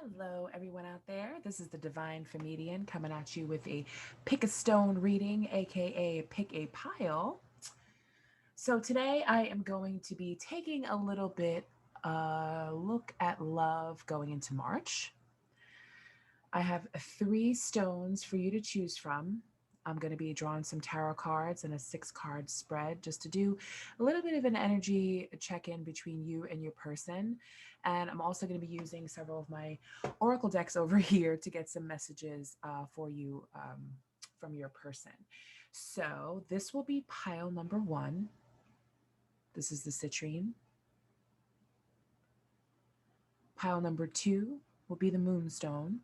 Hello, everyone out there. This is the Divine Fem-Median coming at you with a pick a stone reading, aka pick a pile. So today I am going to be taking a little bit look at love going into March. I have three stones for you to choose from. I'm going to be drawing some tarot cards and a 6 card spread just to do a little bit of an energy check in between you and your person. And I'm also going to be using several of my oracle decks over here to get some messages for you from your person. So this will be pile number 1. This is the citrine. Pile number 2 will be the moonstone.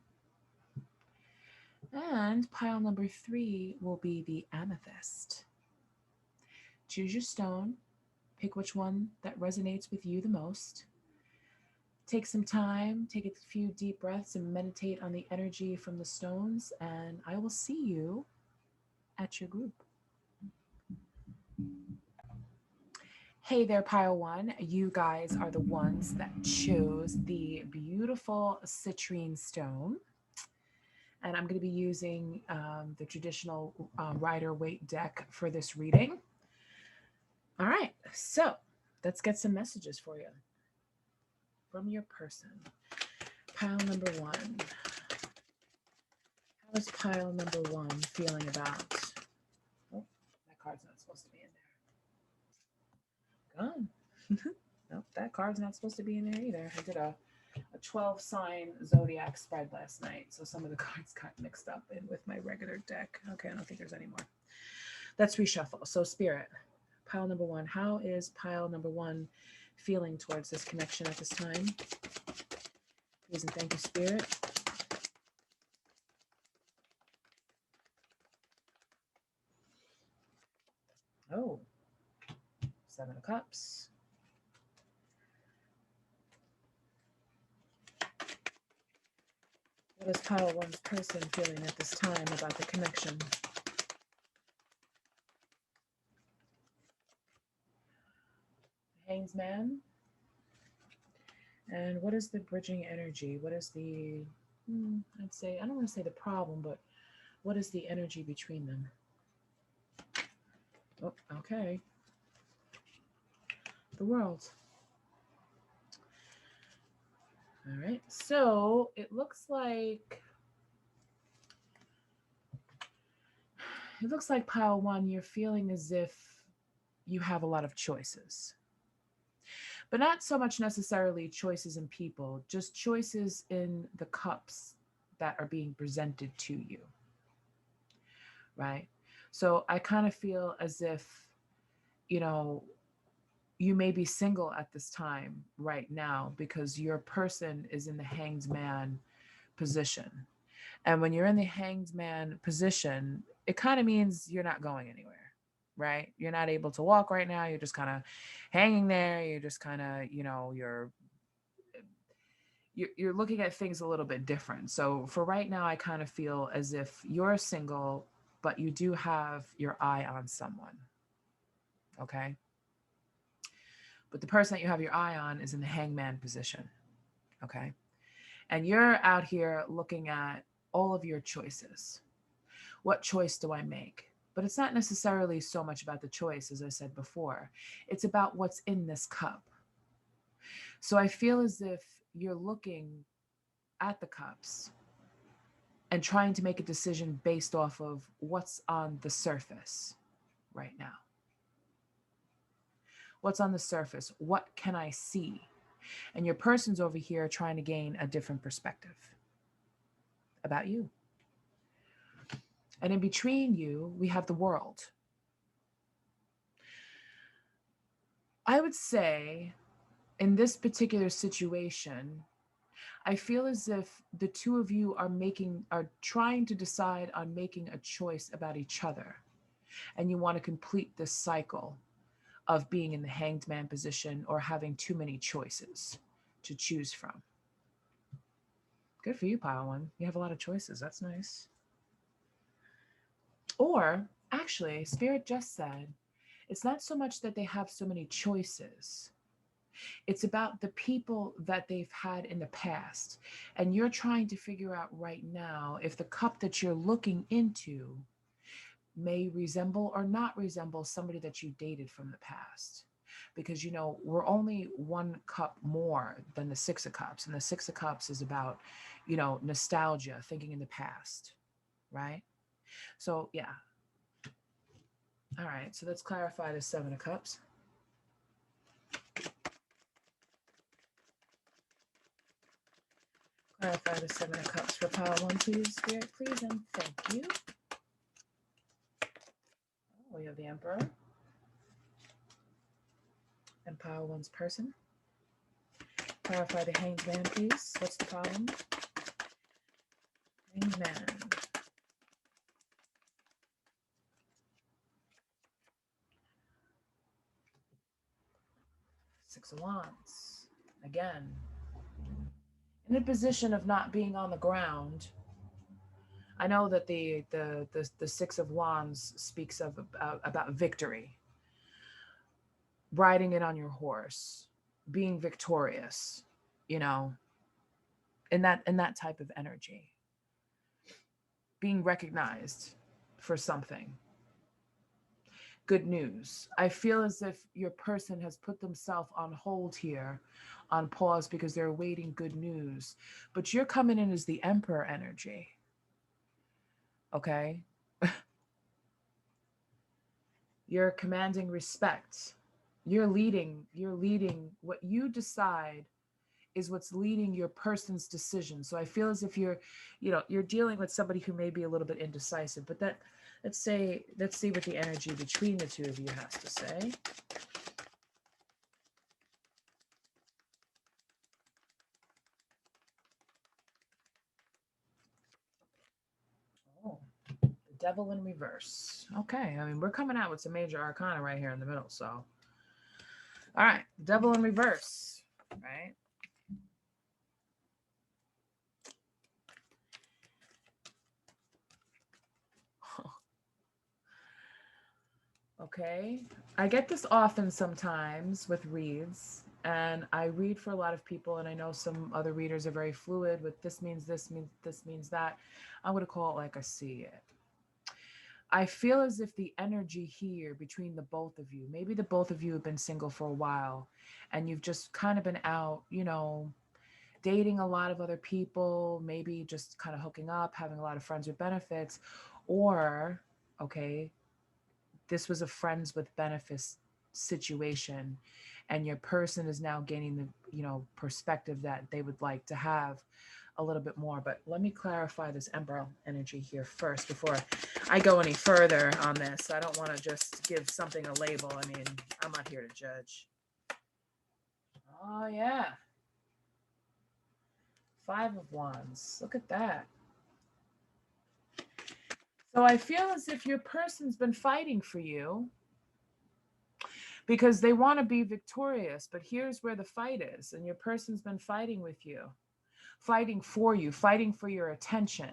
And pile number 3 will be the amethyst. Choose your stone, pick which one that resonates with you the most. Take some time, take a few deep breaths, and meditate on the energy from the stones, and I will see you at your group. Hey there, pile 1. You guys are the ones that chose the beautiful citrine stone. And I'm going to be using the traditional Rider-Waite deck for this reading. All right, so let's get some messages for you from your person. Pile number 1. How is pile number 1 feeling about? Oh, that card's not supposed to be in there. Gone. Nope, that card's not supposed to be in there either. I did a 12-sign zodiac spread last night, so some of the cards got mixed up in with my regular deck. Okay, I don't think there's any more. Let's reshuffle. So Spirit, pile number 1. How is pile number 1 feeling towards this connection at this time? Please and thank you, Spirit. Oh, 7 of Cups. What is pile 1's person feeling at this time about the connection? Hanged Man. And what is the bridging energy? What is the, I'd say, I don't want to say the problem, but what is the energy between them? Oh, okay. The World. All right. So it looks like pile 1, you're feeling as if you have a lot of choices. But not so much necessarily choices in people, just choices in the cups that are being presented to you. Right? So I kind of feel as if, you know, you may be single at this time right now because your person is in the hanged man position. And when you're in the hanged man position, it kind of means you're not going anywhere, right? You're not able to walk right now. You're just kind of hanging there. You're just kind of, you're looking at things a little bit different. So for right now, I kind of feel as if you're single, but you do have your eye on someone. Okay? But the person that you have your eye on is in the hangman position. Okay? And you're out here looking at all of your choices. What choice do I make? But it's not necessarily so much about the choice, as I said before. It's about what's in this cup. So I feel as if you're looking at the cups and trying to make a decision based off of what's on the surface right now. What's on the surface? What can I see? And your person's over here trying to gain a different perspective about you. And in between you, we have the world. I would say in this particular situation, I feel as if the two of you are trying to decide on making a choice about each other. And you want to complete this cycle of being in the hanged man position or having too many choices to choose from. Good for you, pile 1. You have a lot of choices. That's nice. Or actually, Spirit just said, it's not so much that they have so many choices. It's about the people that they've had in the past. And you're trying to figure out right now if the cup that you're looking into may resemble or not resemble somebody that you dated from the past. Because, we're only one cup more than the Six of Cups. And the Six of Cups is about, nostalgia, thinking in the past, right? So, yeah. All right. So let's clarify the Seven of Cups. Clarify the Seven of Cups for pile one, please, Spirit, please, and thank you. Oh, we have the Emperor. And pile one's person. Clarify the Hanged Man, please. What's the problem? Hanged Man. Six of Wands. Again, in a position of not being on the ground. I know that the Six of Wands speaks of about victory, riding it on your horse, being victorious, you know, in that type of energy, being recognized for something. Good news. I feel as if your person has put themselves on hold here, on pause, because they're awaiting good news. But you're coming in as the Emperor energy. Okay? You're commanding respect. You're leading what you decide is what's leading your person's decision. So I feel as if you're dealing with somebody who may be a little bit indecisive, but let's see what the energy between the two of you has to say. Oh, the Devil in reverse. Okay, I mean, we're coming out with some major arcana right here in the middle, so. All right, Devil in reverse, right? Okay. I get this often sometimes with reads, and I read for a lot of people, and I know some other readers are very fluid with this means that. I'm going to call it like I see it. I feel as if the energy here between the both of you, maybe the both of you have been single for a while and you've just kind of been out, dating a lot of other people, maybe just kind of hooking up, having a lot of friends with benefits, or, okay, this was a friends with benefits situation and your person is now gaining the perspective that they would like to have a little bit more. But let me clarify this Emperor energy here first before I go any further on this. I don't want to just give something a label. I mean, I'm not here to judge. Oh yeah, Five of Wands, look at that. So I feel as if your person's been fighting for you because they want to be victorious. But here's where the fight is. And your person's been fighting with you, fighting for you, fighting for your attention.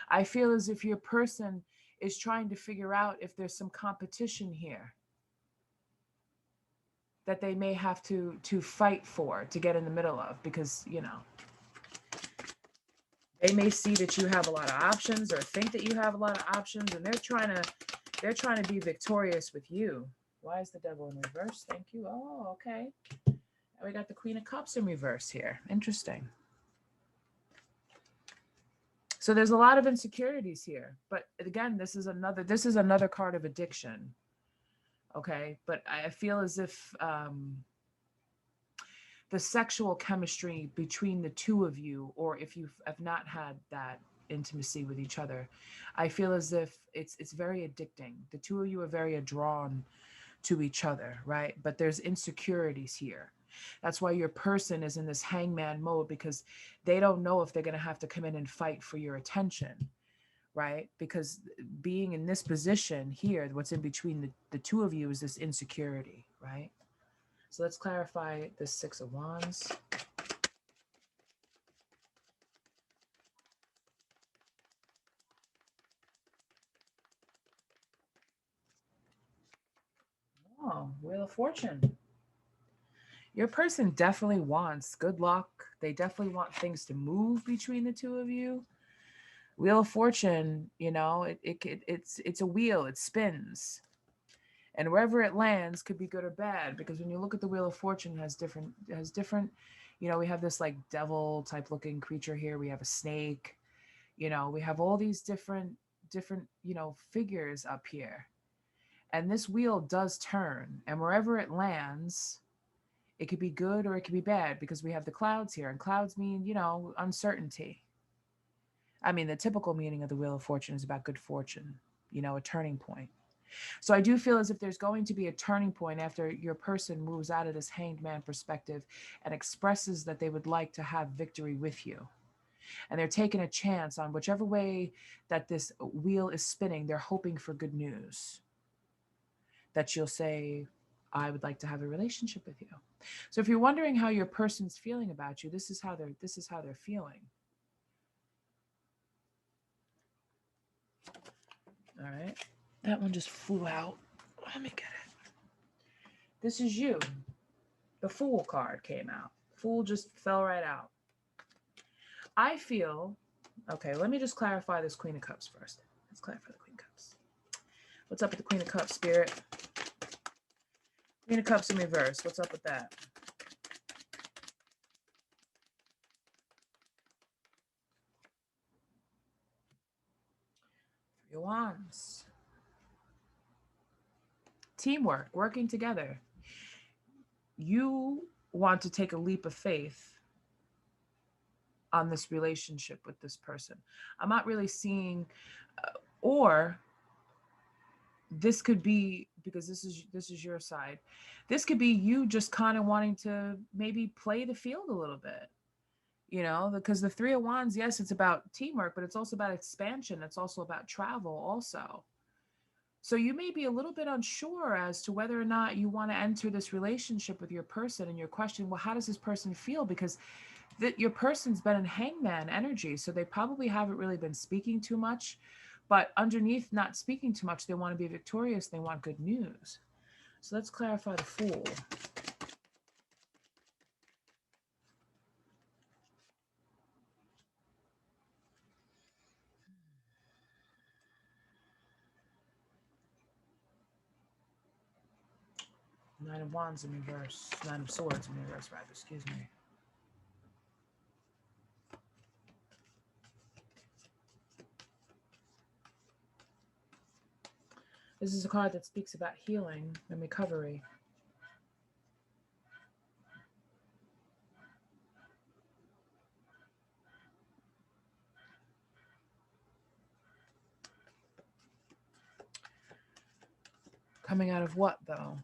I feel as if your person is trying to figure out if there's some competition here that they may have to fight for, to get in the middle of, because they may see that you have a lot of options or think that you have a lot of options, and they're trying to be victorious with you. Why is the Devil in reverse? Thank you. Oh, okay. Now we got the Queen of Cups in reverse here. Interesting. So there's a lot of insecurities here. But again, this is another card of addiction. Okay. But I feel as if the sexual chemistry between the two of you, or if you have not had that intimacy with each other, I feel as if it's very addicting. The two of you are very drawn to each other, right? But there's insecurities here. That's why your person is in this hangman mode, because they don't know if they're going to have to come in and fight for your attention, right? Because being in this position here, what's in between the two of you is this insecurity, right? So let's clarify the Six of Wands. Oh, Wheel of Fortune. Your person definitely wants good luck. They definitely want things to move between the two of you. Wheel of Fortune, it's a wheel. It spins, and wherever it lands could be good or bad. Because when you look at the Wheel of Fortune, it has different. We have this like devil type looking creature here. We have a snake. We have all these different figures up here, and this wheel does turn, and wherever it lands, it could be good or it could be bad, because we have the clouds here, and clouds mean, uncertainty. I mean, the typical meaning of the Wheel of Fortune is about good fortune, a turning point. So I do feel as if there's going to be a turning point after your person moves out of this hanged man perspective and expresses that they would like to have victory with you. And they're taking a chance on whichever way that this wheel is spinning. They're hoping for good news, that you'll say, I would like to have a relationship with you. So if you're wondering how your person's feeling about you, this is how they're feeling. All right. That one just flew out. Let me get it. This is you. The Fool card came out. Fool just fell right out. I feel, okay, let me just clarify this Queen of Cups first. Let's clarify the Queen of Cups. What's up with the Queen of Cups, Spirit? Queen of Cups in reverse. What's up with that? Three of Wands. Teamwork, working together. You want to take a leap of faith on this relationship with this person. I'm not really seeing, or this could be, because this is your side. This could be you just kind of wanting to maybe play the field a little bit. Because the Three of Wands, yes, it's about teamwork, but it's also about expansion. It's also about travel also. So you may be a little bit unsure as to whether or not you want to enter this relationship with your person, and you're questioning, well, how does this person feel? Because your person's been in hangman energy, so they probably haven't really been speaking too much. But underneath not speaking too much, they want to be victorious. They want good news. So let's clarify the Fool. Nine of Wands in reverse. Nine of Swords in reverse, rather. Excuse me. This is a card that speaks about healing and recovery. Coming out of what, though?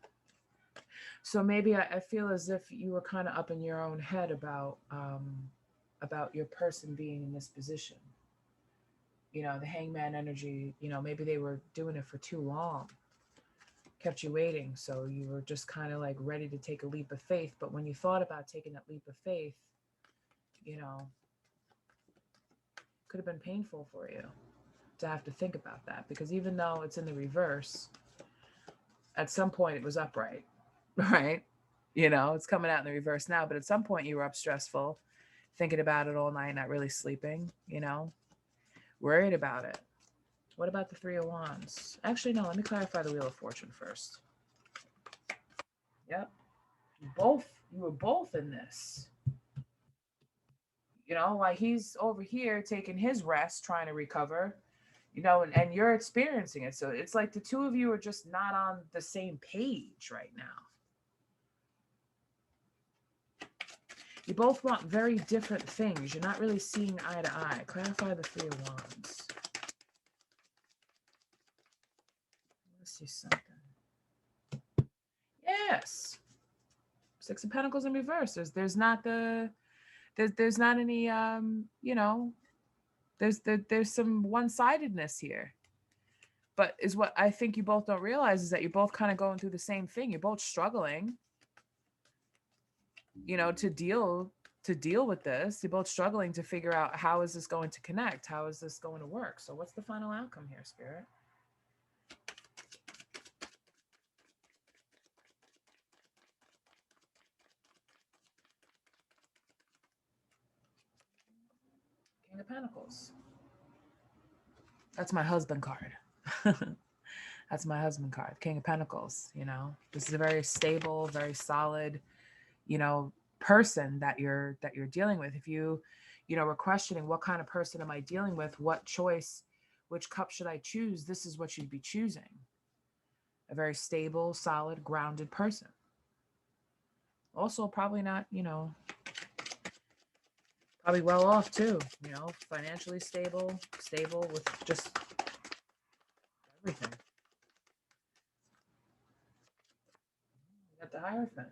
So maybe I feel as if you were kind of up in your own head about your person being in this position. The hangman energy, maybe they were doing it for too long, kept you waiting. So you were just kind of like ready to take a leap of faith. But when you thought about taking that leap of faith, you know, could have been painful for you to have to think about that, because even though it's in the reverse, at some point it was upright, right? It's coming out in the reverse now, but at some point you were up stressful, thinking about it all night, not really sleeping, worried about it. What about the Three of Wands? Actually, no, let me clarify the Wheel of Fortune first. Yep. You were both in this. Like he's over here taking his rest, trying to recover, and you're experiencing it. So it's like the two of you are just not on the same page right now. You both want very different things. You're not really seeing eye to eye. Clarify the Three of Wands. Let's see something. Yes. Six of Pentacles in reverse. There's not any there's some one-sidedness here. But is what I think you both don't realize is that you're both kind of going through the same thing. You're both struggling, to deal with this. You're both struggling to figure out, how is this going to connect? How is this going to work? So what's the final outcome here, Spirit? Pentacles. That's my husband card. That's my husband card, King of Pentacles. This is a very stable, very solid, person that you're dealing with. If you were questioning what kind of person am I dealing with, what choice, which cup should I choose, this is what you'd be choosing. A very stable, solid, grounded person. Also, probably not, probably well off too, financially stable with just everything. You got the Hierophant.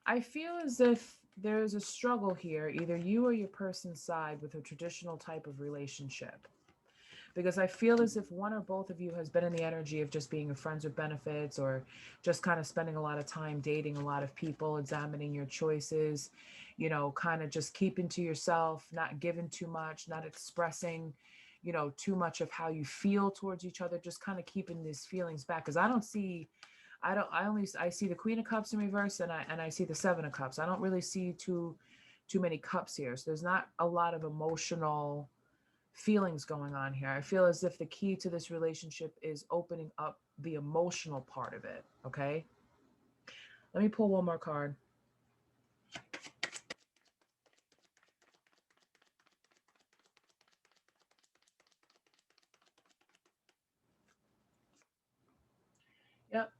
I feel as if there's a struggle here, either you or your person side, with a traditional type of relationship. Because I feel as if one or both of you has been in the energy of just being friends with benefits, or just kind of spending a lot of time dating a lot of people, examining your choices, kind of just keeping to yourself, not giving too much, not expressing, too much of how you feel towards each other, just kind of keeping these feelings back. Because I see the Queen of Cups in reverse, and I see the Seven of Cups. I don't really see too many cups here. So there's not a lot of emotional feelings going on here. I feel as if the key to this relationship is opening up the emotional part of it. Okay. Let me pull one more card. Yep.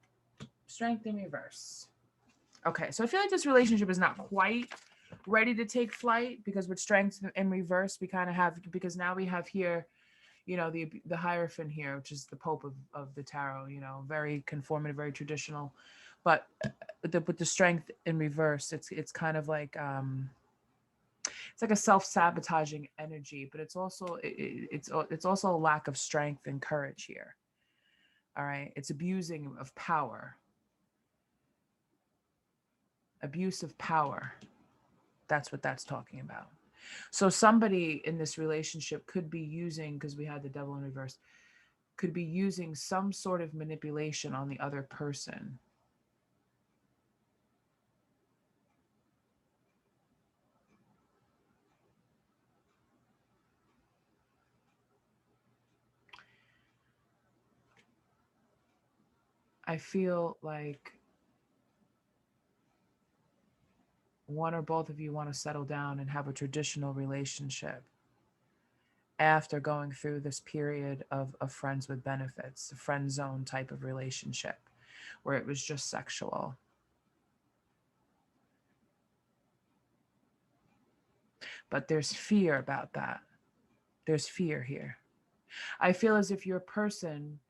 Strength in reverse. Okay. So I feel like this relationship is not quite ready to take flight, because with strength in reverse, we kind of have, because now we have here, the Hierophant here, which is the Pope of the tarot, very conformative, very traditional. But with the strength in reverse, it's kind of like it's like a self-sabotaging energy, but it's also it's also a lack of strength and courage here. All right, it's abusing of power, abuse of power. That's what that's talking about. So somebody in this relationship could be using, because we had the Devil in reverse, could be using some sort of manipulation on the other person. I feel like one or both of you want to settle down and have a traditional relationship after going through this period of friends with benefits, a friend zone type of relationship where it was just sexual. But there's fear about that. There's fear here. I feel as if your person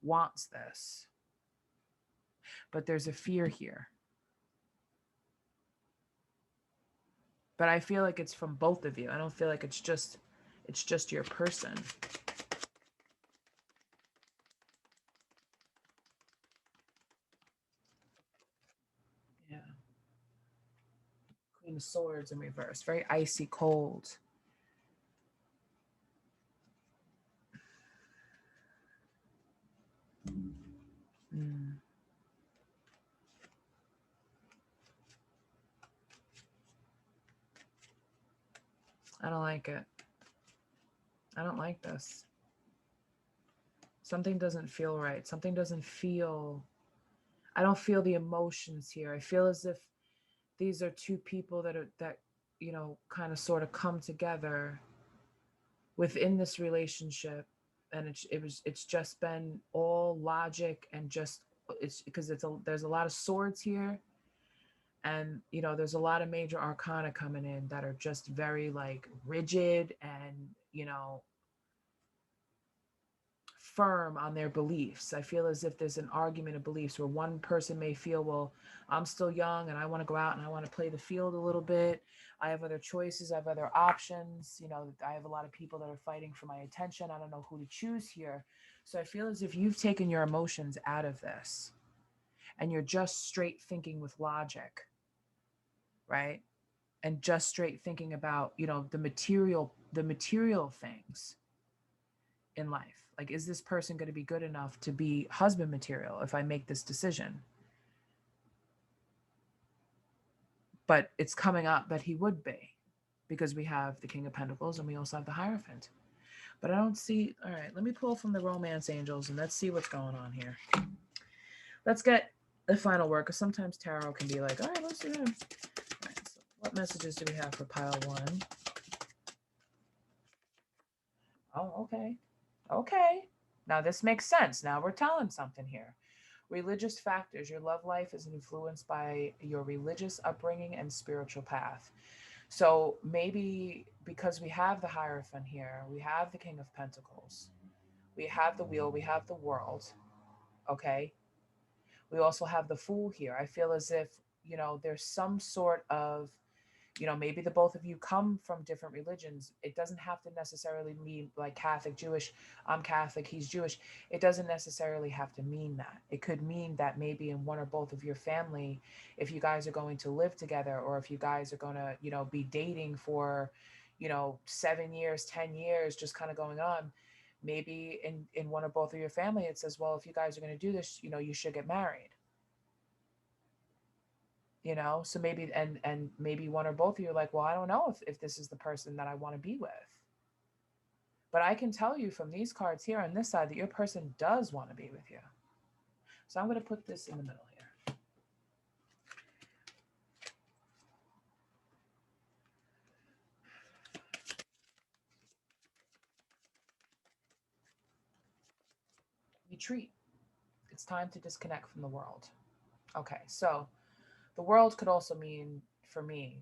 wants this, but there's a fear here. But I feel like it's from both of you. I don't feel like it's just your person. Yeah. Queen of Swords in reverse. Very icy cold. Mm. I don't like it. I don't like this. Something doesn't feel right. Something doesn't feel, I don't feel the emotions here. I feel as if these are two people that kind of sort of come together within this relationship, and it's just been all logic, and just it's because there's a lot of swords here, and there's a lot of major arcana coming in that are just very like rigid and firm on their beliefs. I feel as if there's an argument of beliefs where one person may feel, well, I'm still young and I want to go out and I want to play the field a little bit. I have other choices, I have other options. I have a lot of people that are fighting for my attention. I don't know who to choose here. So I feel as if you've taken your emotions out of this and you're just straight thinking with logic, right? And just straight thinking about, the material things in life. Like, is this person going to be good enough to be husband material if I make this decision? but it's coming up that he would be, because we have the King of Pentacles and we also have the Hierophant. But I don't see, all right, let me pull from the Romance Angels and let's see what's going on here. Let's get the final word, because sometimes tarot can be like, all right, let's do it. All right, so what messages do we have for pile 1? Oh, okay. Okay. Now this makes sense. Now we're telling something here. Religious factors. Your love life is influenced by your religious upbringing and spiritual path. So maybe because we have the Hierophant here, we have the King of Pentacles, we have the Wheel, we have the World, okay? We also have the Fool here. I feel as if, there's some sort of, maybe the both of you come from different religions. It doesn't have to necessarily mean like Catholic, Jewish. I'm Catholic, he's Jewish. It doesn't necessarily have to mean that. It could mean that maybe in one or both of your family, if you guys are going to live together, or if you guys are going to, be dating for, 7 years, 10 years, just kind of going on, maybe in one or both of your family, it says, well, if you guys are going to do this, you should get married. So maybe, and maybe one or both of you are like, well, I don't know if this is the person that I want to be with. But I can tell you from these cards here on this side that your person does want to be with you. So I'm going to put this in the middle here. Retreat. It's time to disconnect from the world. Okay, so the world could also mean for me,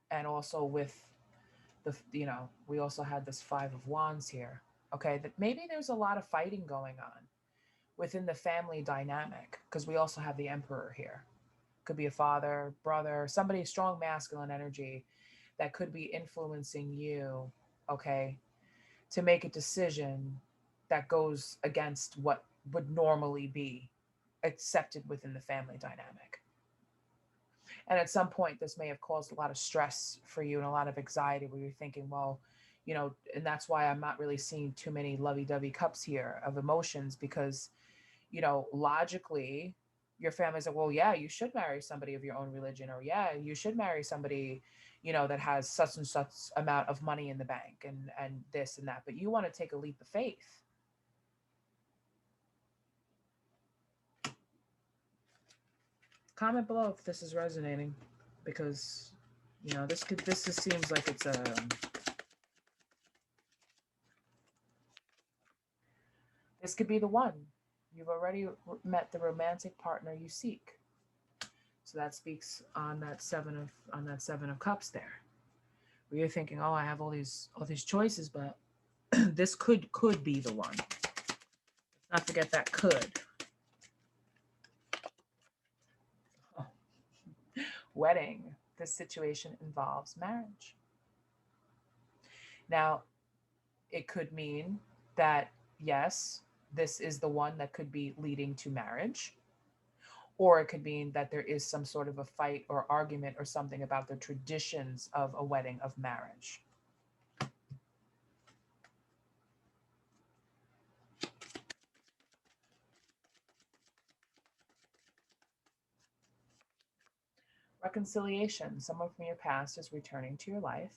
and also with the, we also had this 5 of Wands here. Okay, that maybe there's a lot of fighting going on within the family dynamic, because we also have the Emperor here. Could be a father, brother, somebody strong masculine energy that could be influencing you, okay, to make a decision that goes against what would normally be accepted within the family dynamic. And at some point, this may have caused a lot of stress for you and a lot of anxiety, where you're thinking, well, and that's why I'm not really seeing too many lovey-dovey cups here of emotions, because, logically, your family's like, well, yeah, you should marry somebody of your own religion, or yeah, you should marry somebody, that has such and such amount of money in the bank, and this and that. But you want to take a leap of faith. Comment below if this is resonating, because this just seems like it's a, this could be the one. You've already met the romantic partner you seek. So that speaks on that 7 of cups there, where you're thinking, oh, I have all these choices, but this could be the one. Let's not forget that could. Oh. Wedding. This situation involves marriage. Now, it could mean that, yes, this is the one that could be leading to marriage. Or it could mean that there is some sort of a fight or argument or something about the traditions of a wedding, of marriage. Reconciliation. Someone from your past is returning to your life.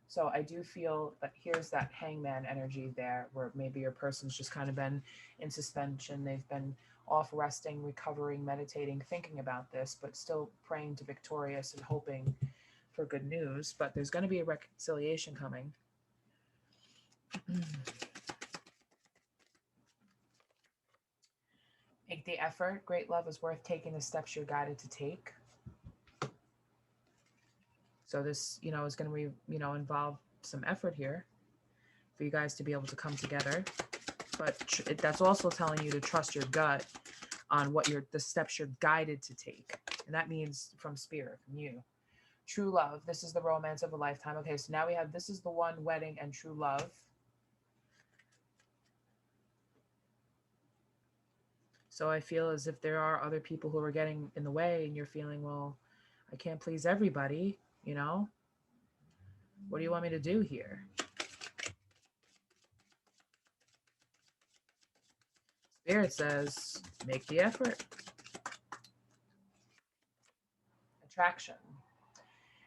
So I do feel that here's that hangman energy there, where maybe your person's just kind of been in suspension. They've been off resting, recovering, meditating, thinking about this, but still praying to Victorious and hoping for good news. But there's going to be a reconciliation coming. Make the effort. Great love is worth taking the steps you're guided to take. So this, is going to involve some effort here for you guys to be able to come together. But that's also telling you to trust your gut on what the steps you're guided to take. And that means from spirit, from you. True love. This is the romance of a lifetime. Okay, so now we have, this is the one, wedding and true love. So I feel as if there are other people who are getting in the way, and you're feeling, well, I can't please everybody, What do you want me to do here? Spirit says, make the effort. Attraction.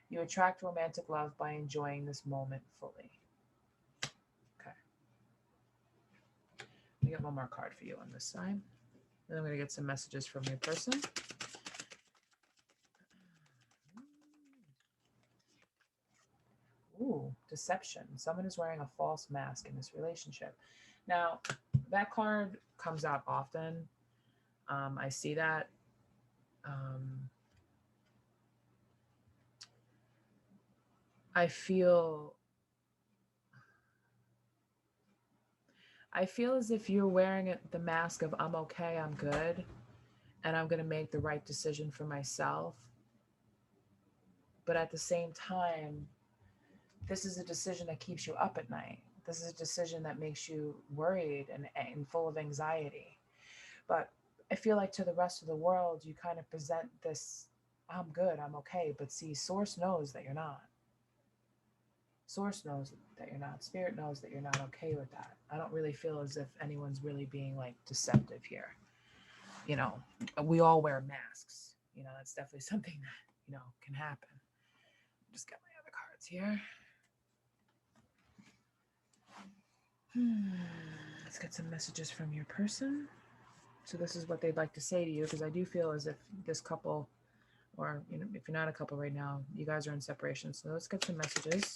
You attract romantic love by enjoying this moment fully. Okay. Let me get one more card for you on this side. Then I'm going to get some messages from your person. Ooh, deception. Someone is wearing a false mask in this relationship. Now, that card comes out often. I see that. Um, I feel I feel as if you're wearing the mask of I'm okay, I'm good, and I'm going to make the right decision for myself. But at the same time, this is a decision that keeps you up at night. This is a decision that makes you worried and full of anxiety. But I feel like to the rest of the world, you kind of present this I'm good, I'm okay. But see, Source knows that you're not. Source knows that you're not. Spirit knows that you're not okay with that. I don't really feel as if anyone's really being like deceptive here. You know, we all wear masks. You know, that's definitely something that, can happen. Just got my other cards here. Let's get some messages from your person. So this is what they'd like to say to you, because I do feel as if this couple, or if you're not a couple right now, you guys are in separation. So let's get some messages.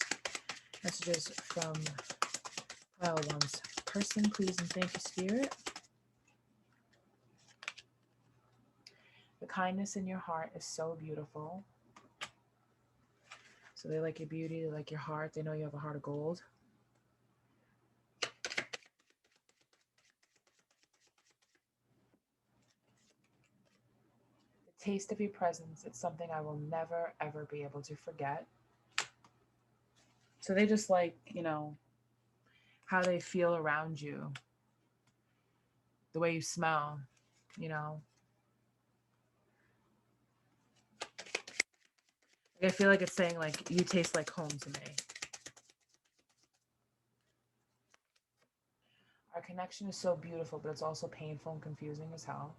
Messages from pile one's person, please and thank you, Spirit. The kindness in your heart is so beautiful. So they like your beauty, they like your heart. They know you have a heart of gold. The taste of your presence, it's something I will never, ever be able to forget. So they just like, how they feel around you, the way you smell, you know. I feel like it's saying, like, you taste like home to me. Our connection is so beautiful, but it's also painful and confusing as hell.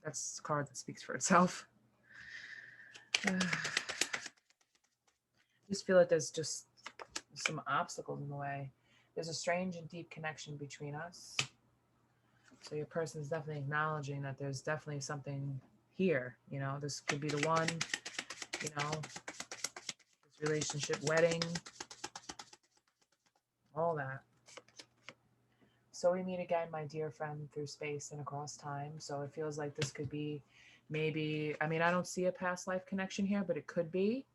That's a card that speaks for itself. I just feel like there's just some obstacles in the way. There's a strange and deep connection between us. So your person is definitely acknowledging that there's definitely something here. This could be the one, this relationship, wedding, all that. So we meet again, my dear friend, through space and across time. So it feels like this could be maybe, I mean, I don't see a past life connection here, but it could be,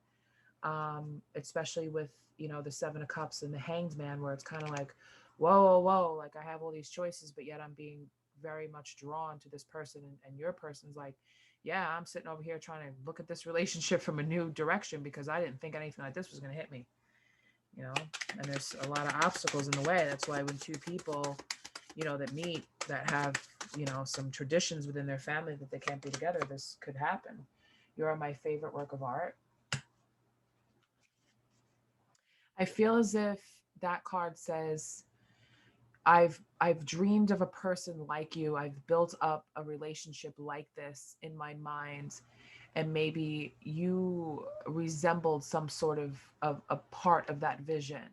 especially with, the Seven of Cups and the Hanged Man, where it's kind of like, whoa, whoa, whoa, like I have all these choices, but yet I'm being very much drawn to this person. And your person's like, yeah, I'm sitting over here trying to look at this relationship from a new direction because I didn't think anything like this was going to hit me. And there's a lot of obstacles in the way. That's why when two people, that meet, that have, some traditions within their family that they can't be together, this could happen. You are my favorite work of art. I feel as if that card says, I've dreamed of a person like you. I've built up a relationship like this in my mind, and maybe you resembled some sort of a part of that vision,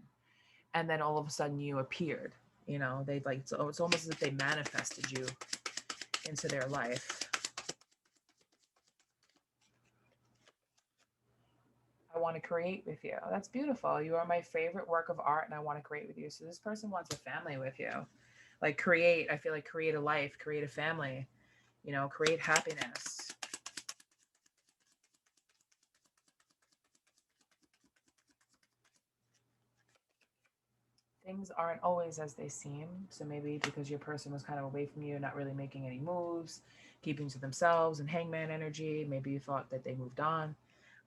and then all of a sudden you appeared. They like, so it's almost as if they manifested you into their life. I want to create with you. That's beautiful. You are my favorite work of art, and I want to create with you. So this person wants a family with you. Like, create, I feel like create a life, create a family, create happiness. Things aren't always as they seem. So maybe because your person was kind of away from you, not really making any moves, keeping to themselves, and hangman energy, maybe you thought that they moved on.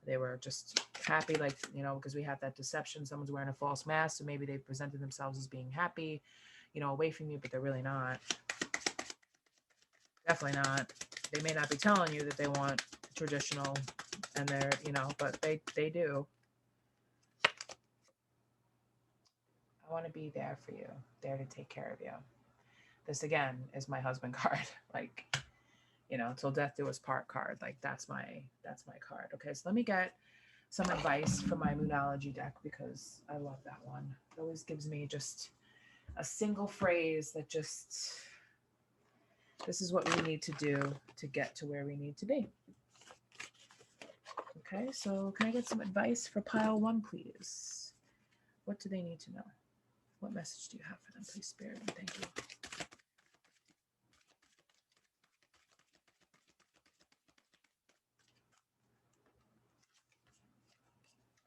They were just happy, like, because we have that deception. Someone's wearing a false mask, so maybe they presented themselves as being happy, away from you, but they're really not. Definitely not. They may not be telling you that they want traditional, and they're, but they do. I want to be there for you, there to take care of you. This again is my husband card. Like, You know, till death do us part card. Like that's my card. Okay, so let me get some advice from my Moonology deck because I love that one. It always gives me just a single phrase that just, this is what we need to do to get to where we need to be. Okay, so can I get some advice for pile one, please? What do they need to know? What message do you have for them, please, Spirit? And thank you.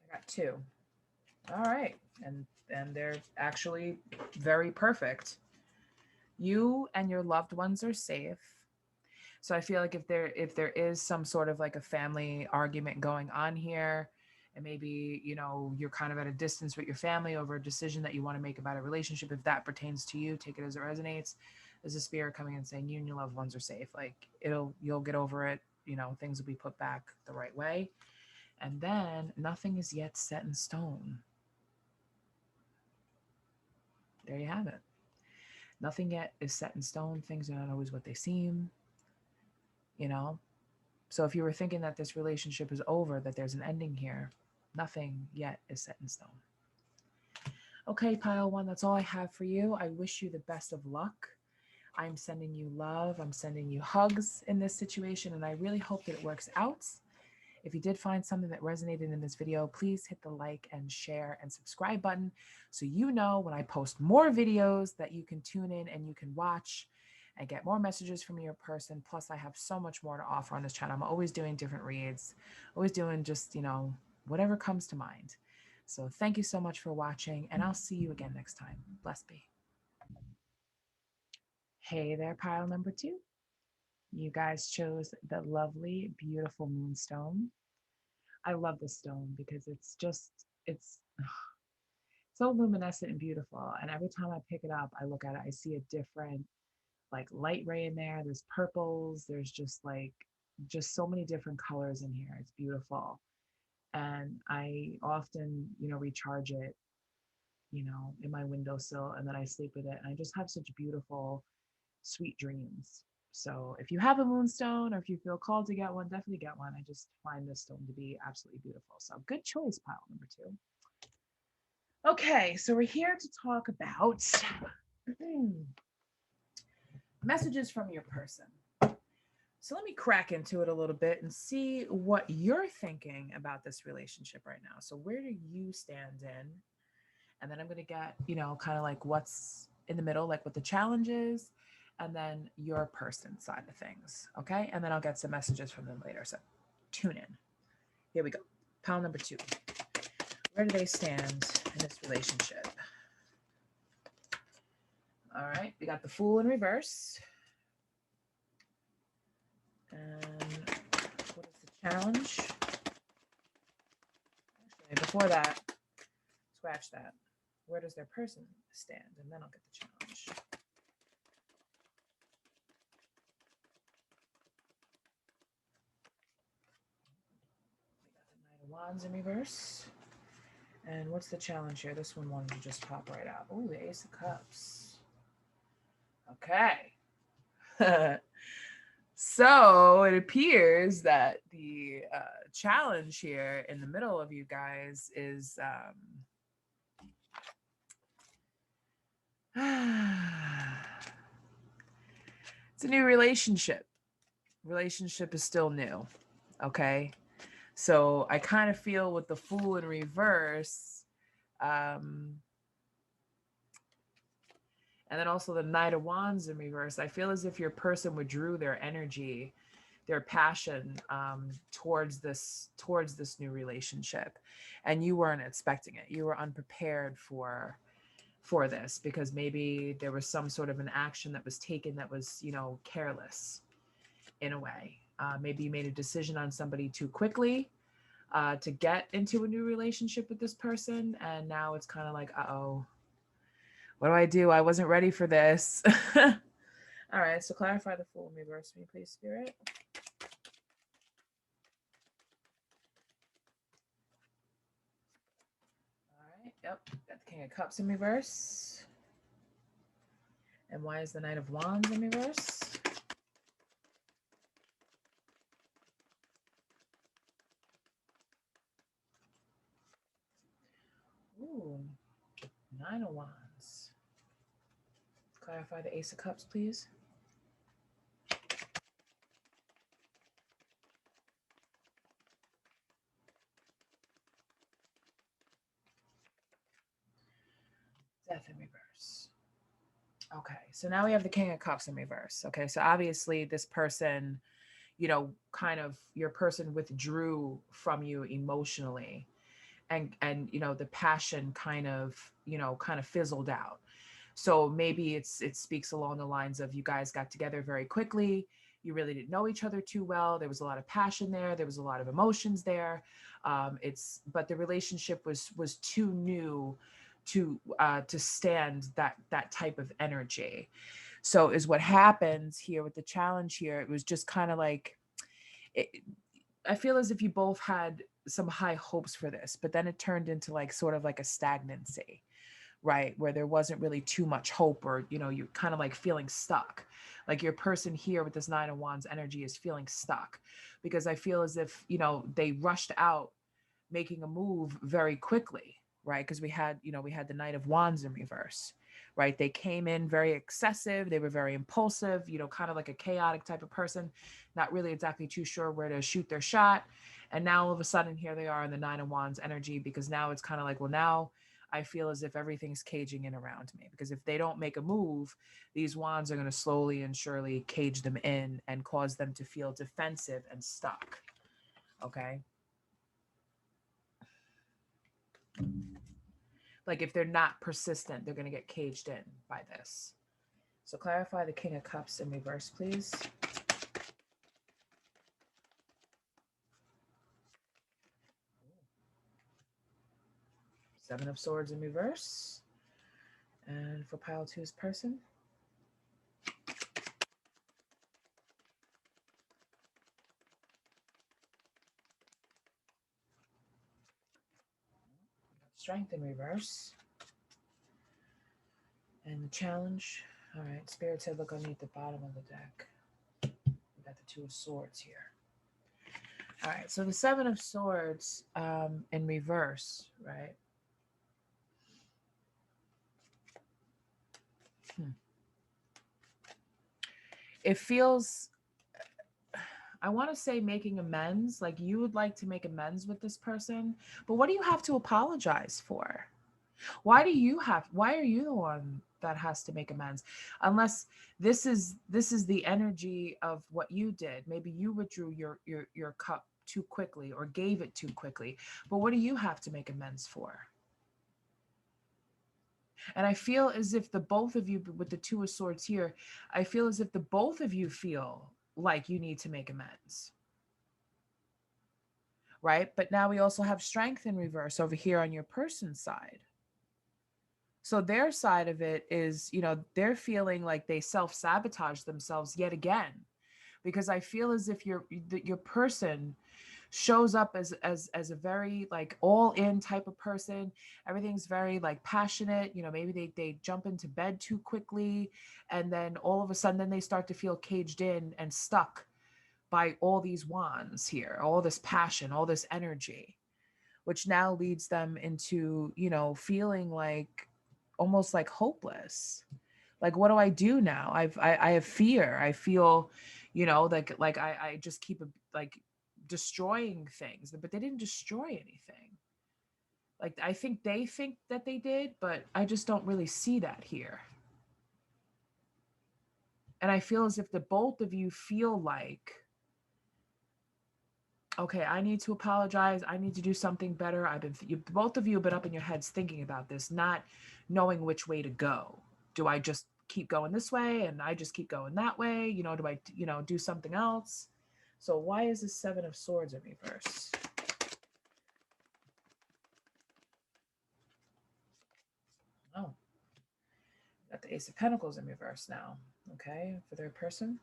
I got two. All right, and they're actually very perfect. You and your loved ones are safe. So I feel like if there is some sort of like a family argument going on here, and maybe, you know, you're kind of at a distance with your family over a decision that you want to make about a relationship, if that pertains to you, take it as it resonates. There's a spirit coming in saying you and your loved ones are safe. Like you'll get over it. You know, things will be put back the right way. And then nothing is yet set in stone. There you have it. Nothing yet is set in stone. Things are not always what they seem, you know. So if you were thinking that this relationship is over, that there's an ending here, nothing yet is set in stone. Okay, pile one, that's all I have for you. I wish you the best of luck. I'm sending you love. I'm sending you hugs in this situation, and I really hope that it works out. If you did find something that resonated in this video, please hit the like and share and subscribe button so you know when I post more videos that you can tune in and you can watch and get more messages from your person. Plus, I have so much more to offer on this channel. I'm always doing different reads, always doing just, you know, whatever comes to mind. So thank you so much for watching, and I'll see you again next time. Bless be. Hey there, pile number two. You guys chose the lovely, beautiful moonstone. I love this stone because it's so luminescent and beautiful. And every time I pick it up, I look at it, I see a different like light ray in there. There's purples, there's just so many different colors in here. It's beautiful. And I often, you know, recharge it, you know, in my windowsill, and then I sleep with it. And I just have such beautiful, sweet dreams. So if you have a moonstone or if you feel called to get one, definitely get one. I just find this stone to be absolutely beautiful. So good choice, pile number two. Okay, so we're here to talk about messages from your person. So let me crack into it a little bit and see what you're thinking about this relationship right now. So where do you stand in? And then I'm going to get, you know, kind of like what's in the middle, like what the challenge is, and then your person side of things. Okay. And then I'll get some messages from them later. So tune in. Here we go. Pile number two. Where do they stand in this relationship? All right. We got the Fool in reverse. And what is the challenge? Actually, before that, scratch that. Where does their person stand? And then I'll get the challenge. We got the Knight of Wands in reverse. And what's the challenge here? This one wanted to just pop right out. Oh, the Ace of Cups. Okay. So it appears that the challenge here in the middle of you guys is it's a new relationship. Relationship is still new. Okay. So I kind of feel with the Fool in reverse, and then also the Knight of Wands in reverse, I feel as if your person withdrew their energy, their passion towards this new relationship, and you weren't expecting it. You were unprepared for this because maybe there was some sort of an action that was taken that was, you know, careless in a way. Maybe you made a decision on somebody too quickly to get into a new relationship with this person, and now it's kind of like, uh-oh, what do I do? I wasn't ready for this. All right, so clarify the Fool in reverse for me, please, Spirit. All right, yep, got the King of Cups in reverse. And why is the Knight of Wands in reverse? Nine of Wands. Clarify the Ace of Cups, please. Death in reverse. Okay, so now we have the King of Cups in reverse. Okay, so obviously this person, kind of your person withdrew from you emotionally, and the passion kind of fizzled out. So maybe it speaks along the lines of you guys got together very quickly. You really didn't know each other too well. There was a lot of passion there. There was a lot of emotions there. But the relationship was too new to stand that type of energy. So is what happens here with the challenge here. It was just kind of like it, I feel as if you both had some high hopes for this, but then it turned into like sort of like a stagnancy, right? Where there wasn't really too much hope, or, you're kind of like feeling stuck. Like your person here with this Nine of Wands energy is feeling stuck because I feel as if, they rushed out making a move very quickly, right? Because we had the Knight of Wands in reverse, right? They came in very excessive. They were very impulsive, kind of like a chaotic type of person, not really exactly too sure where to shoot their shot. And now all of a sudden here they are in the Nine of Wands energy, because now it's kind of like, well, now I feel as if everything's caging in around me, because if they don't make a move, these wands are going to slowly and surely cage them in and cause them to feel defensive and stuck. Okay. Like if they're not persistent, they're going to get caged in by this. So clarify the King of Cups in reverse, please. Seven of Swords in reverse. And for pile two's person. Strength in reverse. And the challenge. All right, Spirit said look underneath the bottom of the deck. We got the Two of Swords here. All right, so the Seven of Swords in reverse, right? It feels, I want to say making amends, like you would like to make amends with this person, but what do you have to apologize for? Why are you the one that has to make amends? Unless this is the energy of what you did. Maybe you withdrew your cup too quickly or gave it too quickly. But what do you have to make amends for? And I feel as if the both of you, with the Two of Swords here, I feel as if the both of you feel like you need to make amends. Right? But now we also have Strength in reverse over here on your person's side. So their side of it is, they're feeling like they self-sabotage themselves yet again, because I feel as if your person shows up as a very like all in type of person. Everything's very like passionate. Maybe they jump into bed too quickly, and then all of a sudden then they start to feel caged in and stuck by all these wands here, all this passion, all this energy, which now leads them into, feeling like almost like hopeless. Like, what do I do now? I have fear. I feel, I just keep like destroying things, but they didn't destroy anything. Like, I think they think that they did, but I just don't really see that here. And I feel as if the both of you feel like, okay, I need to apologize. I need to do something better. Both of you have been up in your heads thinking about this, not knowing which way to go. Do I just keep going this way and I just keep going that way? Do I, do something else? So why is this Seven of Swords in reverse? Oh, got the Ace of Pentacles in reverse now. Okay, for their person.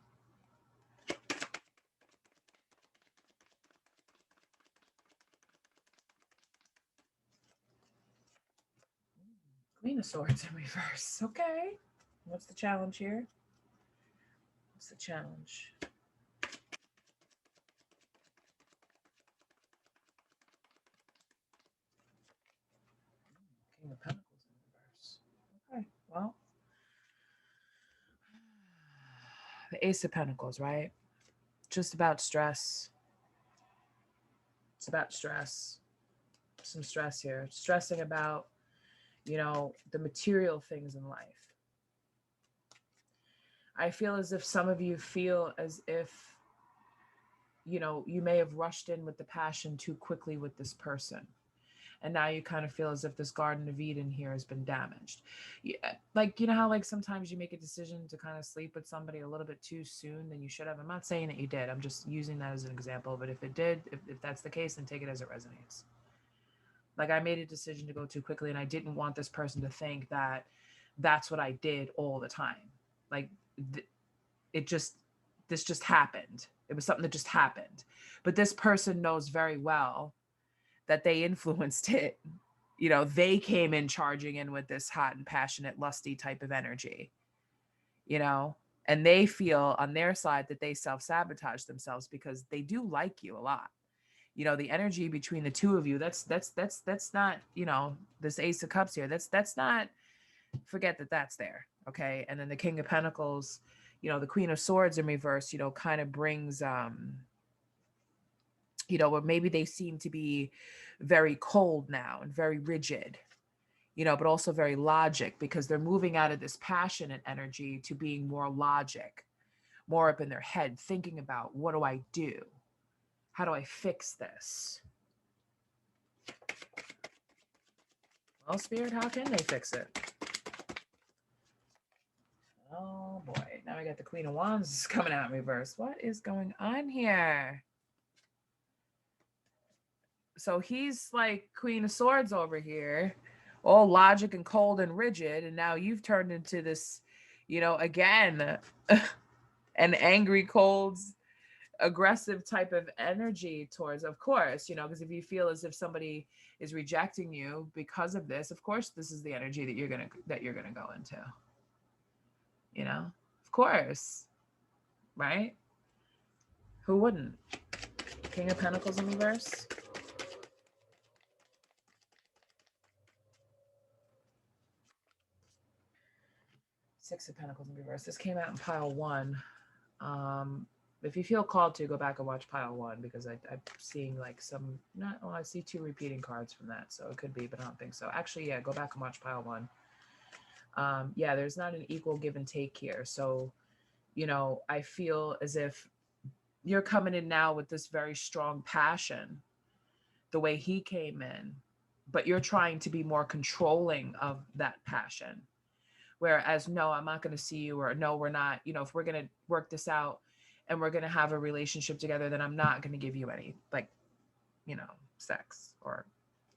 Queen of Swords in reverse. Okay. What's the challenge here? What's the challenge? King of Pentacles in reverse. The Ace of Pentacles, right? Just about stress. It's about stress. Some stress here. Stressing about, the material things in life. I feel as if some of you feel as if, you may have rushed in with the passion too quickly with this person. And now you kind of feel as if this Garden of Eden here has been damaged. Like, you know how like sometimes you make a decision to kind of sleep with somebody a little bit too soon than you should have? I'm not saying that you did. I'm just using that as an example. But if it did, if that's the case, then take it as it resonates. Like I made a decision to go too quickly and I didn't want this person to think that that's what I did all the time. Like it just, this just happened. It was something that just happened. But this person knows very well that they influenced it. They came in charging in with this hot and passionate, lusty type of energy, and they feel on their side that they self-sabotage themselves because they do like you a lot. The energy between the two of you, that's not, this Ace of Cups here, that's not, forget that that's there. Okay. And then the King of Pentacles, the Queen of Swords in reverse, kind of brings, where maybe they seem to be very cold now and very rigid, but also very logic because they're moving out of this passionate energy to being more logic, more up in their head, thinking about what do I do? How do I fix this? Well, Spirit, how can they fix it? Oh boy, now we got the Queen of Wands coming out in reverse. What is going on here? So he's like Queen of Swords over here, all logic and cold and rigid. And now you've turned into this, again, an angry, cold, aggressive type of energy towards, of course, because if you feel as if somebody is rejecting you because of this, of course, this is the energy that you're going to go into, of course, right? Who wouldn't? King of Pentacles in reverse. Six of Pentacles in reverse. This came out in pile one. If you feel called to, go back and watch pile one because I'm seeing like some, not, well, I see two repeating cards from that. So it could be, but I don't think so. Actually, yeah, go back and watch pile one. Yeah, there's not an equal give and take here. So, I feel as if you're coming in now with this very strong passion, the way he came in, but you're trying to be more controlling of that passion. Whereas, no, I'm not going to see you, or no, we're not, if we're going to work this out and we're going to have a relationship together, then I'm not going to give you any, like, sex or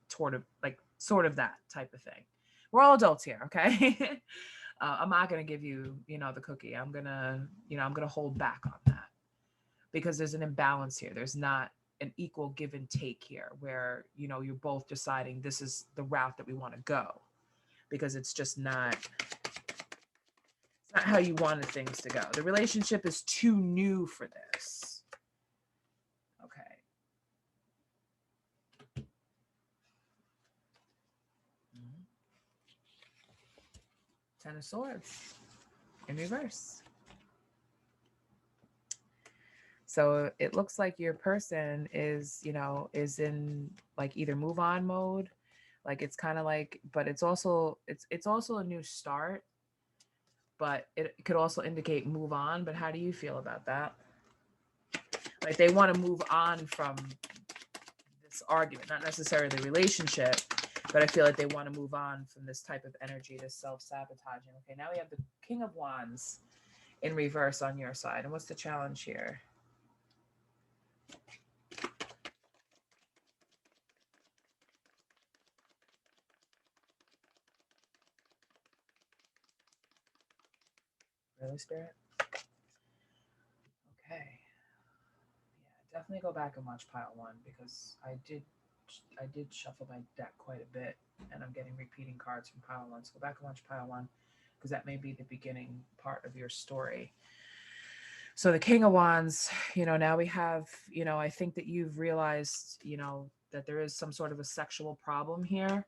sort of that type of thing. We're all adults here. Okay. I'm not going to give you, the cookie. I'm going to hold back on that because there's an imbalance here. There's not an equal give and take here where, you're both deciding this is the route that we want to go, because it's just not, it's not how you wanted things to go. The relationship is too new for this. Okay. Ten of Swords in reverse. So it looks like your person is, is in like either move on mode. Like it's kind of like, but it's also a new start, but it could also indicate move on. But how do you feel about that? Like they want to move on from this argument, not necessarily the relationship, but I feel like they want to move on from this type of energy, this self-sabotaging. Okay, now we have the King of Wands in reverse on your side. And what's the challenge here? Really, Spirit? Okay. Yeah, definitely go back and watch pile one because I did shuffle my deck quite a bit and I'm getting repeating cards from pile one. So go back and watch pile one because that may be the beginning part of your story. So the King of Wands, now we have, I think that you've realized, that there is some sort of a sexual problem here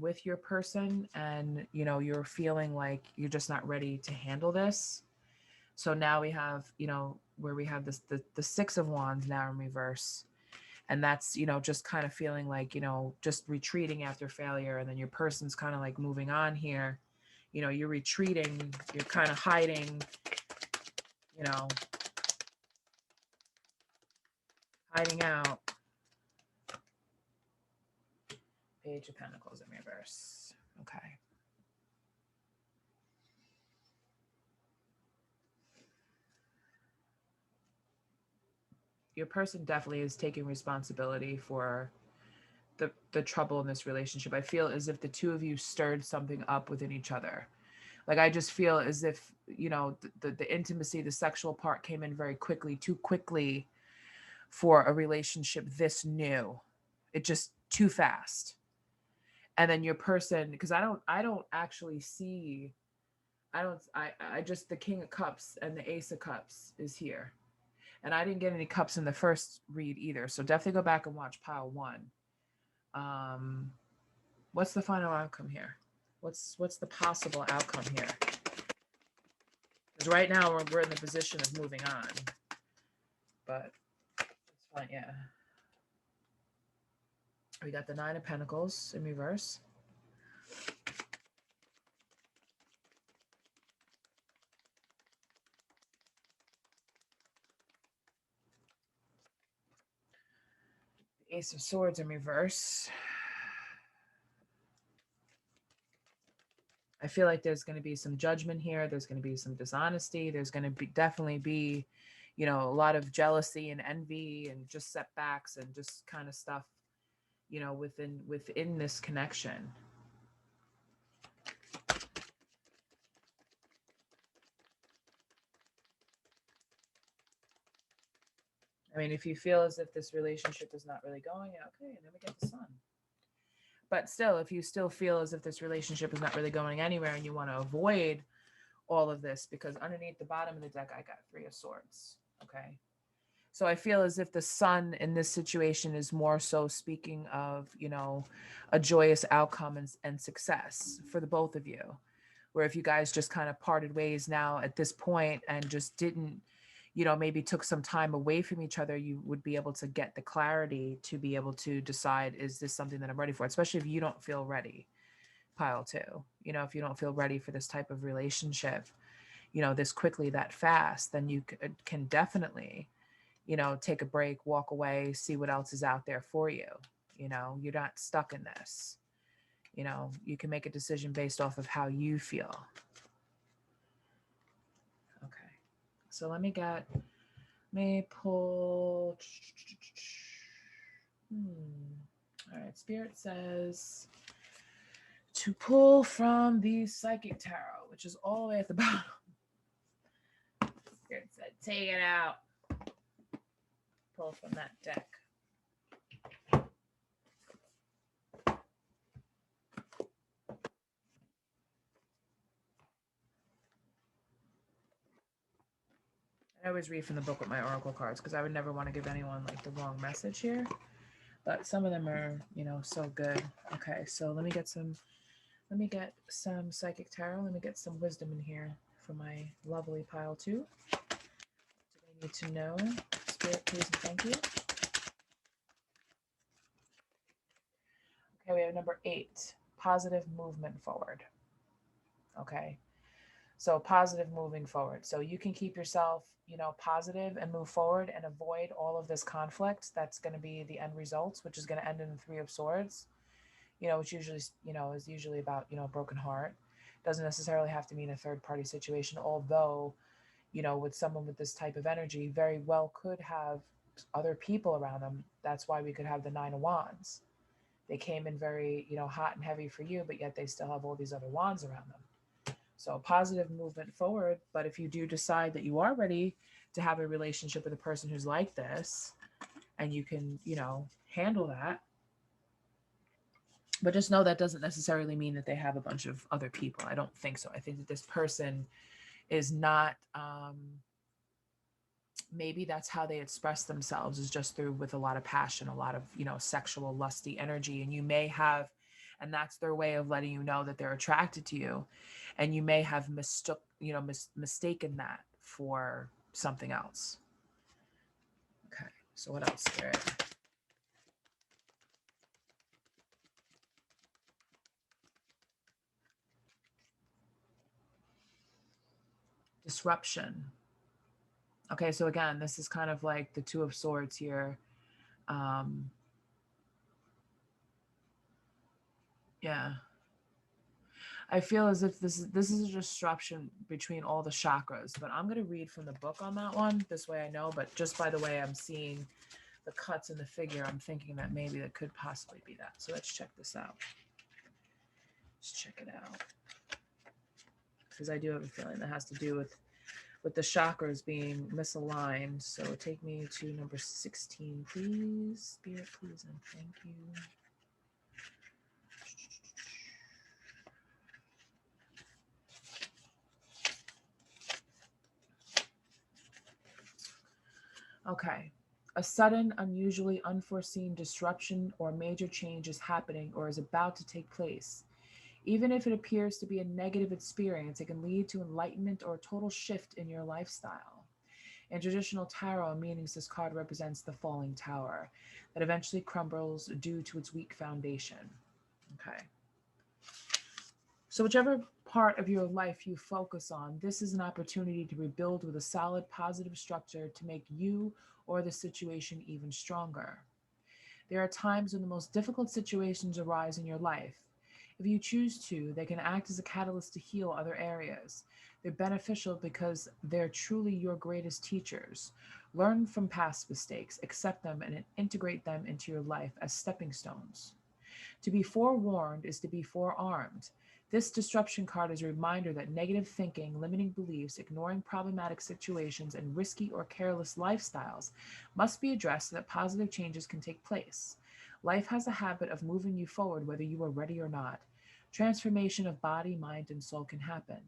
with your person, and, you're feeling like you're just not ready to handle this. So now we have, where we have this the Six of Wands now in reverse. And that's, just kind of feeling like, just retreating after failure. And then your person's kind of like moving on here. You're retreating, you're kind of hiding, you know, hiding out. Page of Pentacles in reverse. Okay. Your person definitely is taking responsibility for the trouble in this relationship. I feel as if the two of you stirred something up within each other. Like I just feel as if, the intimacy, the sexual part came in very quickly, too quickly for a relationship this new. It just too fast. And then your person, because I don't actually see, I just, the King of Cups and the Ace of Cups is here. And I didn't get any cups in the first read either. So definitely go back and watch pile one. What's the final outcome here? What's the possible outcome here? Because right now we're in the position of moving on. But it's fine, yeah. We got the Nine of Pentacles in reverse. The Ace of Swords in reverse. I feel like there's going to be some judgment here. There's going to be some dishonesty. There's going to be definitely be, a lot of jealousy and envy and just setbacks and just kind of stuff, within this connection. I mean, if you feel as if this relationship is not really going, okay, and then we get the Sun. But still, if you still feel as if this relationship is not really going anywhere and you want to avoid all of this, because underneath the bottom of the deck, I got Three of Swords. Okay. So I feel as if the Sun in this situation is more so speaking of, a joyous outcome and success for the both of you. Where if you guys just kind of parted ways now at this point and just didn't, maybe took some time away from each other, you would be able to get the clarity to be able to decide, is this something that I'm ready for? Especially if you don't feel ready, pile two. If you don't feel ready for this type of relationship, this quickly, that fast, then you can definitely, take a break, walk away, see what else is out there for you. You're not stuck in this. You can make a decision based off of how you feel. Okay. So let me pull. All right. Spirit says to pull from the Psychic Tarot, which is all the way at the bottom. Spirit said, take it out. Pull from that deck. I always read from the book with my oracle cards because I would never want to give anyone like the wrong message here. But some of them are, so good. Okay, so let me get some Psychic Tarot. Let me get some wisdom in here for my lovely pile two. What do they need to know? Spirit, please and thank you. Okay, we have number 8, positive movement forward. Okay. So positive moving forward. So you can keep yourself, positive and move forward and avoid all of this conflict. That's going to be the end results, which is going to end in the Three of Swords, which usually, is usually about, a broken heart. Doesn't necessarily have to mean a third party situation, although, with someone with this type of energy, very well could have other people around them. That's why we could have the Nine of Wands. They came in very, hot and heavy for you, but yet they still have all these other wands around them. So positive movement forward. But if you do decide that you are ready to have a relationship with a person who's like this, and you can, handle that, but just know that doesn't necessarily mean that they have a bunch of other people. I don't think so. I think that this person is not, maybe that's how they express themselves, is just through with a lot of passion, a lot of, sexual lusty energy. And you may have, and that's their way of letting you know that they're attracted to you. And you may have mistaken that for something else. Okay, so what else, Spirit? Disruption. Okay, so again, this is kind of like the Two of Swords here. Um, yeah. I feel as if this is a disruption between all the chakras, but I'm gonna read from the book on that one. This way I know, but just by the way I'm seeing the cuts in the figure, I'm thinking that maybe that could possibly be that. So let's check this out. Let's check it out. Because I do have a feeling that has to do with the chakras being misaligned. So take me to number 16, please. Spirit, please, and thank you. Okay. A sudden, unusually unforeseen disruption or major change is happening or is about to take place. Even if it appears to be a negative experience, it can lead to enlightenment or a total shift in your lifestyle. In traditional tarot meanings, this card represents the falling tower that eventually crumbles due to its weak foundation. Okay. So, whichever part of your life you focus on, this is an opportunity to rebuild with a solid, positive structure to make you or the situation even stronger. There are times when the most difficult situations arise in your life. If you choose to, they can act as a catalyst to heal other areas. They're beneficial because they're truly your greatest teachers. Learn from past mistakes, accept them, and integrate them into your life as stepping stones. To be forewarned is to be forearmed. This disruption card is a reminder that negative thinking, limiting beliefs, ignoring problematic situations, and risky or careless lifestyles must be addressed so that positive changes can take place. Life has a habit of moving you forward whether you are ready or not. Transformation of body, mind, and soul can happen.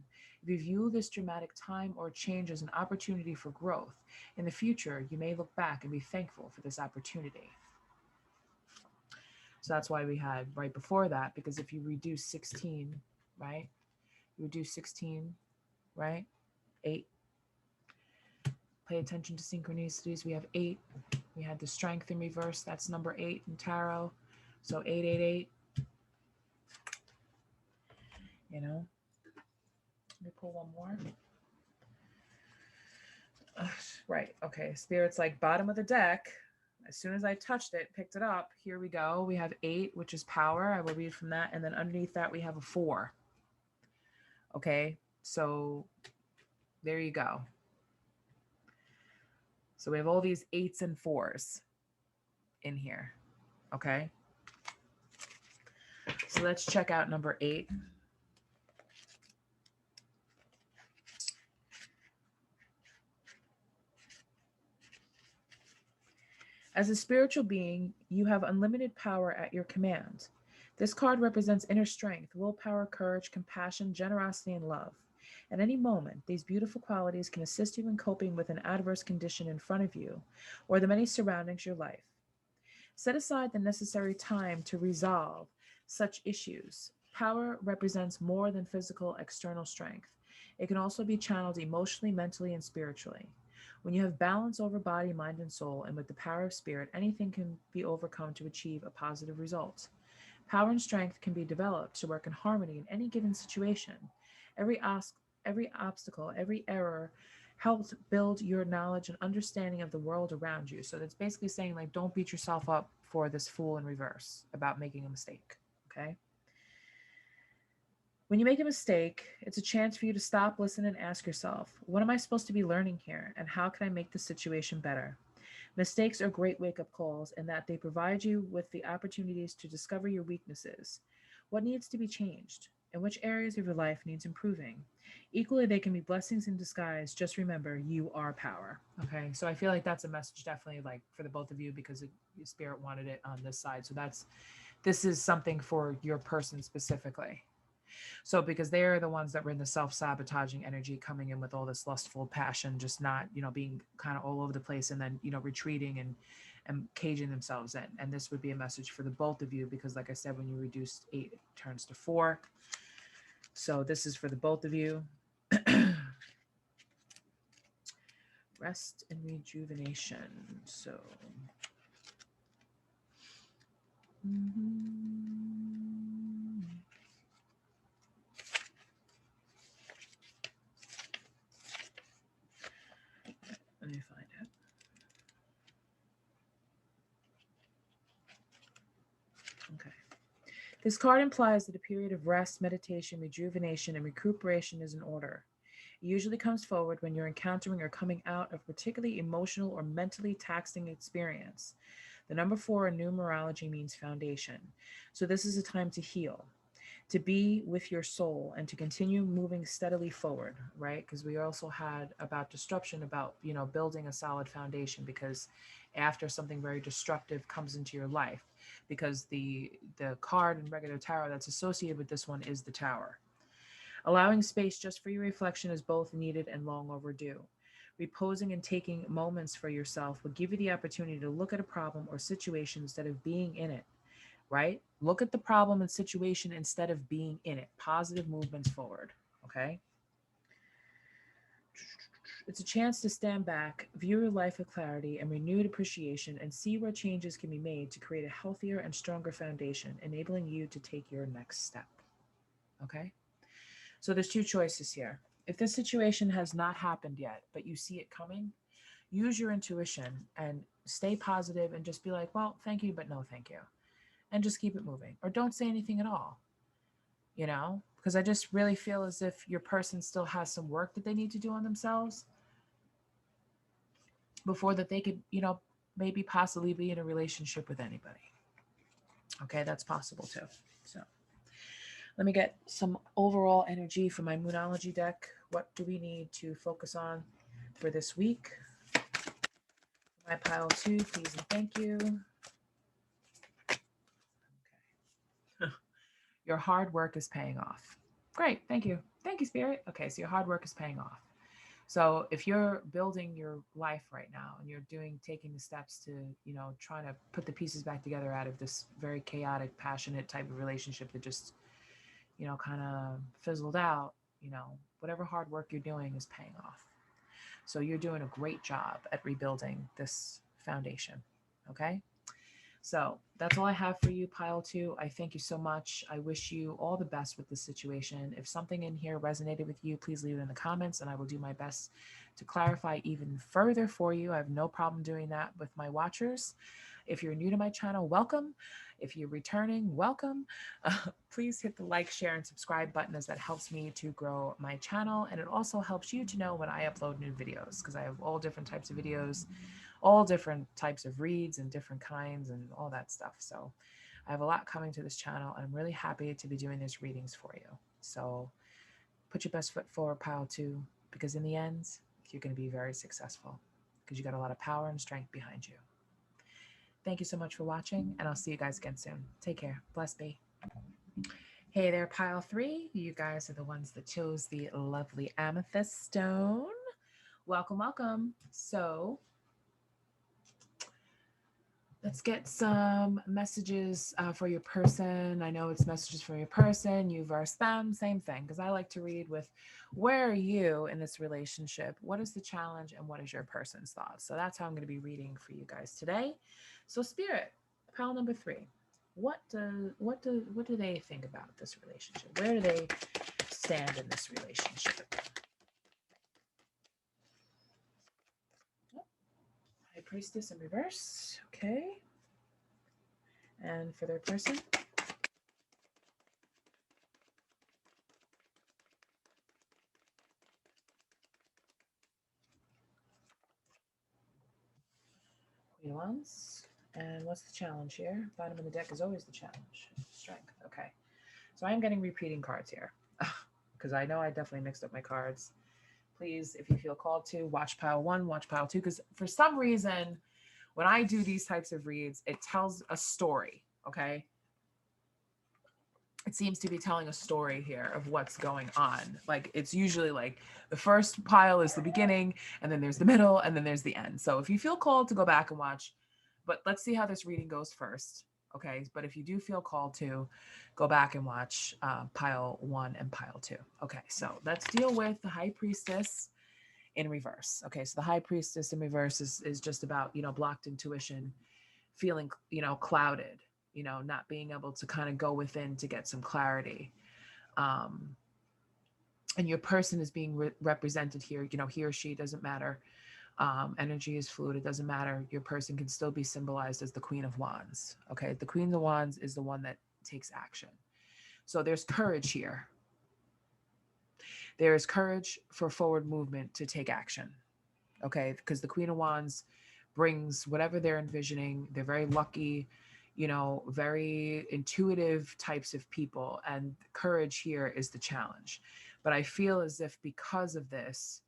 If you view this dramatic time or change as an opportunity for growth, in the future, you may look back and be thankful for this opportunity. So that's why we had right before that, because if you reduce 16, right? You reduce 16, right? 8. Pay attention to synchronicities. We have 8. We had the strength in reverse. That's number 8 in tarot. So 888. You know? Let me pull one more. Right. Okay. Spirit's like bottom of the deck. As soon as I touched it, picked it up, here we go. We have 8, which is power. I will read from that. And then underneath that, we have a 4. Okay. So there you go. So we have all these 8s and 4s in here. Okay. So let's check out number 8. As a spiritual being, you have unlimited power at your command. This card represents inner strength, willpower, courage, compassion, generosity, and love. At any moment, these beautiful qualities can assist you in coping with an adverse condition in front of you or the many surroundings your life. Set aside the necessary time to resolve such issues. Power represents more than physical external strength. It can also be channeled emotionally, mentally, and spiritually. When you have balance over body, mind, and soul, and with the power of spirit, anything can be overcome to achieve a positive result. Power and strength can be developed to work in harmony in any given situation. Every, every obstacle, every error helps build your knowledge and understanding of the world around you. So that's basically saying, like, don't beat yourself up for this fool in reverse about making a mistake. Okay. When you make a mistake, it's a chance for you to stop, listen, and ask yourself, what am I supposed to be learning here? And how can I make the situation better? Mistakes are great wake-up calls in that they provide you with the opportunities to discover your weaknesses. What needs to be changed? And which areas of your life needs improving? Equally, they can be blessings in disguise. Just remember, you are power. Okay, so I feel like that's a message definitely like for the both of you because Spirit wanted it on this side. So this is something for your person specifically. So because they're the ones that were in the self-sabotaging energy coming in with all this lustful passion, just not, being kind of all over the place and then, retreating and caging themselves in. And this would be a message for the both of you because like I said, when you reduce 8, it turns to 4. So this is for the both of you. Rest and rejuvenation. So, let me find it. Okay. This card implies that a period of rest, meditation, rejuvenation, and recuperation is in order. It usually comes forward when you're encountering or coming out of particularly emotional or mentally taxing experience. The number 4 in numerology means foundation. So this is a time to heal, to be with your soul, and to continue moving steadily forward, right? Because we also had about disruption, about, building a solid foundation, because after something very destructive comes into your life, because the card in regular tarot that's associated with this one is the Tower. Allowing space just for your reflection is both needed and long overdue. Reposing and taking moments for yourself will give you the opportunity to look at a problem or situation instead of being in it, right? Look at the problem and situation instead of being in it. Positive movements forward, okay? It's a chance to stand back, view your life with clarity and renewed appreciation, and see where changes can be made to create a healthier and stronger foundation, enabling you to take your next step, okay? So there's two choices here. If this situation has not happened yet, but you see it coming, use your intuition and stay positive and just be like, well, thank you, but no thank you. And just keep it moving. Or don't say anything at all, because I just really feel as if your person still has some work that they need to do on themselves before that they could, maybe possibly be in a relationship with anybody. Okay, that's possible too. So let me get some overall energy for my Moonology deck. What do we need to focus on for this week? My pile 2, please and thank you. Okay. Your hard work is paying off. Great, thank you. Thank you, Spirit. Okay, so your hard work is paying off. So if you're building your life right now and you're taking the steps to, trying to put the pieces back together out of this very chaotic, passionate type of relationship that just, kind of fizzled out, whatever hard work you're doing is paying off. So you're doing a great job at rebuilding this foundation. Okay. So that's all I have for you, pile 2. I thank you so much. I wish you all the best with this situation. If something in here resonated with you, please leave it in the comments and I will do my best to clarify even further for you. I have no problem doing that with my watchers. If you're new to my channel, welcome. If you're returning, welcome. Please hit the like, share, and subscribe button, as that helps me to grow my channel. And it also helps you to know when I upload new videos, because I have all different types of videos, all different types of reads and different kinds and all that stuff. So I have a lot coming to this channel, and I'm really happy to be doing these readings for you. So put your best foot forward, pile 2, because in the end, you're going to be very successful because you got a lot of power and strength behind you. Thank you so much for watching, and I'll see you guys again soon. Take care. Bless be. Hey there, pile 3. You guys are the ones that chose the lovely amethyst stone. Welcome, welcome. So let's get some messages for your person. I know it's messages for your person, you versus them, same thing, because I like to read with where are you in this relationship? What is the challenge and what is your person's thoughts? So that's how I'm going to be reading for you guys today. So Spirit, pile number 3. What do they think about this relationship? Where do they stand in this relationship? High Priestess in reverse. Okay. And for their person. Queen of Wands. And what's the challenge here? Bottom of the deck is always the challenge. Strength. Okay. So I'm getting repeating cards here because I know I definitely mixed up my cards. Please, if you feel called to, watch pile 1, watch pile 2, because for some reason, when I do these types of reads, it tells a story, okay? It seems to be telling a story here of what's going on. Like, it's usually like the first pile is the beginning, and then there's the middle, and then there's the end. So if you feel called to go back and watch, but let's see how this reading goes first, okay? But if you do feel called to, go back and watch pile 1 and pile 2. Okay, so let's deal with the High Priestess in reverse. Okay, so the high priestess in reverse is just about, blocked intuition, feeling, clouded, not being able to kind of go within to get some clarity. Um, and your person is being represented here, he or she, doesn't matter. Energy is fluid, it doesn't matter. Your person can still be symbolized as the Queen of Wands. Okay, the Queen of Wands is the one that takes action. So there's courage here. There is courage for forward movement to take action. Okay, because the Queen of Wands brings whatever they're envisioning. They're very lucky, very intuitive types of people, and courage here is the challenge. But I feel as if because of this,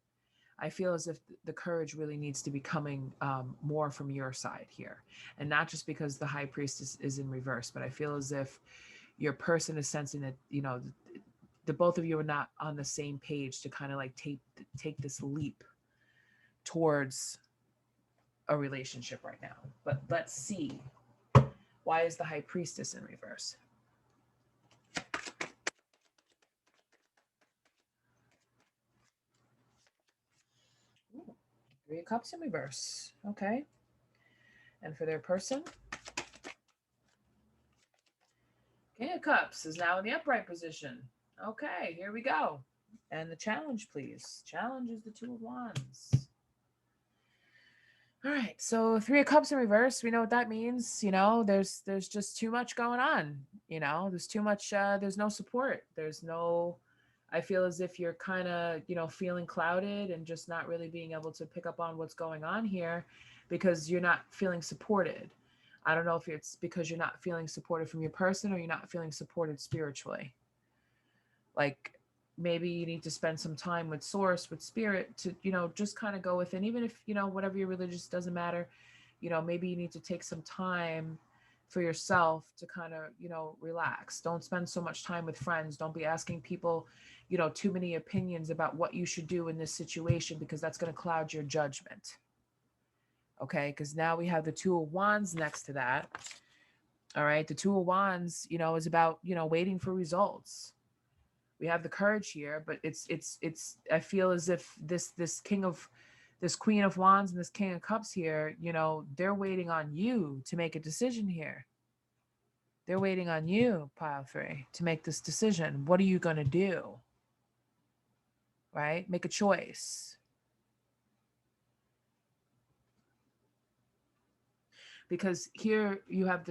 I feel as if the courage really needs to be coming more from your side here, and not just because the high priestess is in reverse, but I feel as if your person is sensing that, the both of you are not on the same page to kind of like take this leap towards a relationship right now. But let's see. Why is the high priestess in reverse? Ooh, Three of Cups in reverse. Okay. And for their person, King of Cups is now in the upright position. Okay, here we go. And the challenge, please. Challenge is the Two of Wands. All right, so Three of Cups in reverse. We know what that means. There's just too much going on. There's too much. There's no support. There's no. I feel as if you're kind of, feeling clouded and just not really being able to pick up on what's going on here because you're not feeling supported. I don't know if it's because you're not feeling supported from your person or you're not feeling supported spiritually. Like maybe you need to spend some time with source, with spirit to, just kind of go within, even if, whatever your religious doesn't matter, maybe you need to take some time for yourself to kind of, relax. Don't spend so much time with friends. Don't be asking people, too many opinions about what you should do in this situation, because that's going to cloud your judgment. Okay, because now we have the Two of Wands next to that. All right, the Two of Wands, is about, waiting for results. We have the courage here, but it's I feel as if this Queen of Wands and this King of Cups here, they're waiting on you to make a decision here. They're waiting on you, pile 3, to make this decision. What are you going to do? Right? Make a choice. Because here you have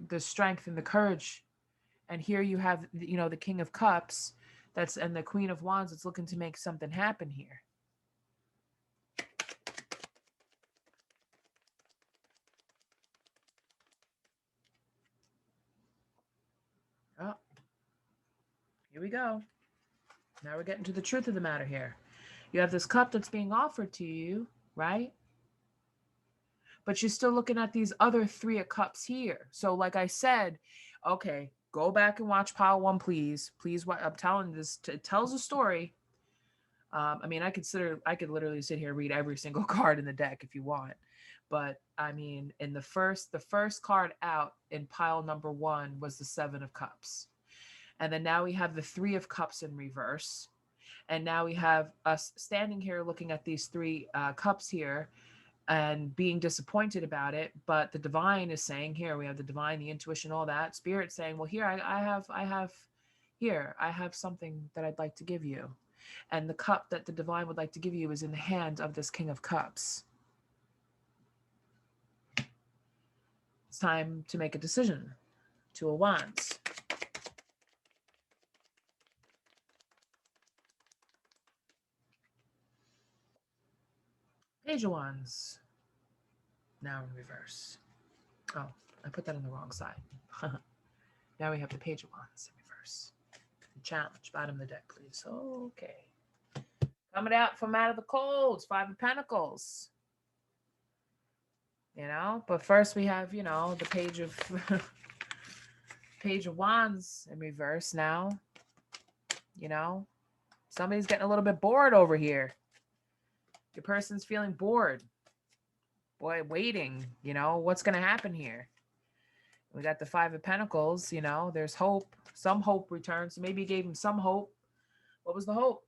the strength and the courage, and here you have, the King of Cups and the Queen of Wands that's looking to make something happen here. Oh, here we go. Now we're getting to the truth of the matter here. You have this cup that's being offered to you, right? But you're still looking at these other 3 of Cups here. So like I said, okay, go back and watch pile 1, please. Please, what I'm telling this, it tells a story. I mean, I could literally sit here and read every single card in the deck if you want. But I mean, in the first card out in pile number 1 was the 7 of Cups. And then now we have the 3 of Cups in reverse. And now we have us standing here looking at these 3 cups here and being disappointed about it. But the divine is saying, here we have the divine, the intuition, all that. Spirit saying, well, here I have something that I'd like to give you. And the cup that the divine would like to give you is in the hand of this King of Cups. It's time to make a decision. Two of Wands. Page of Wands. Now in reverse. Oh, I put that on the wrong side. Now we have the Page of Wands in reverse. Challenge, bottom of the deck, please. Okay. Coming out from out of the colds, 5 of Pentacles. But first we have, the Page of Page of Wands in reverse now. Somebody's getting a little bit bored over here. Your person's feeling bored. Boy, waiting, what's going to happen here? We got the 5 of Pentacles, there's hope. Some hope returns. So maybe you gave him some hope. What was the hope?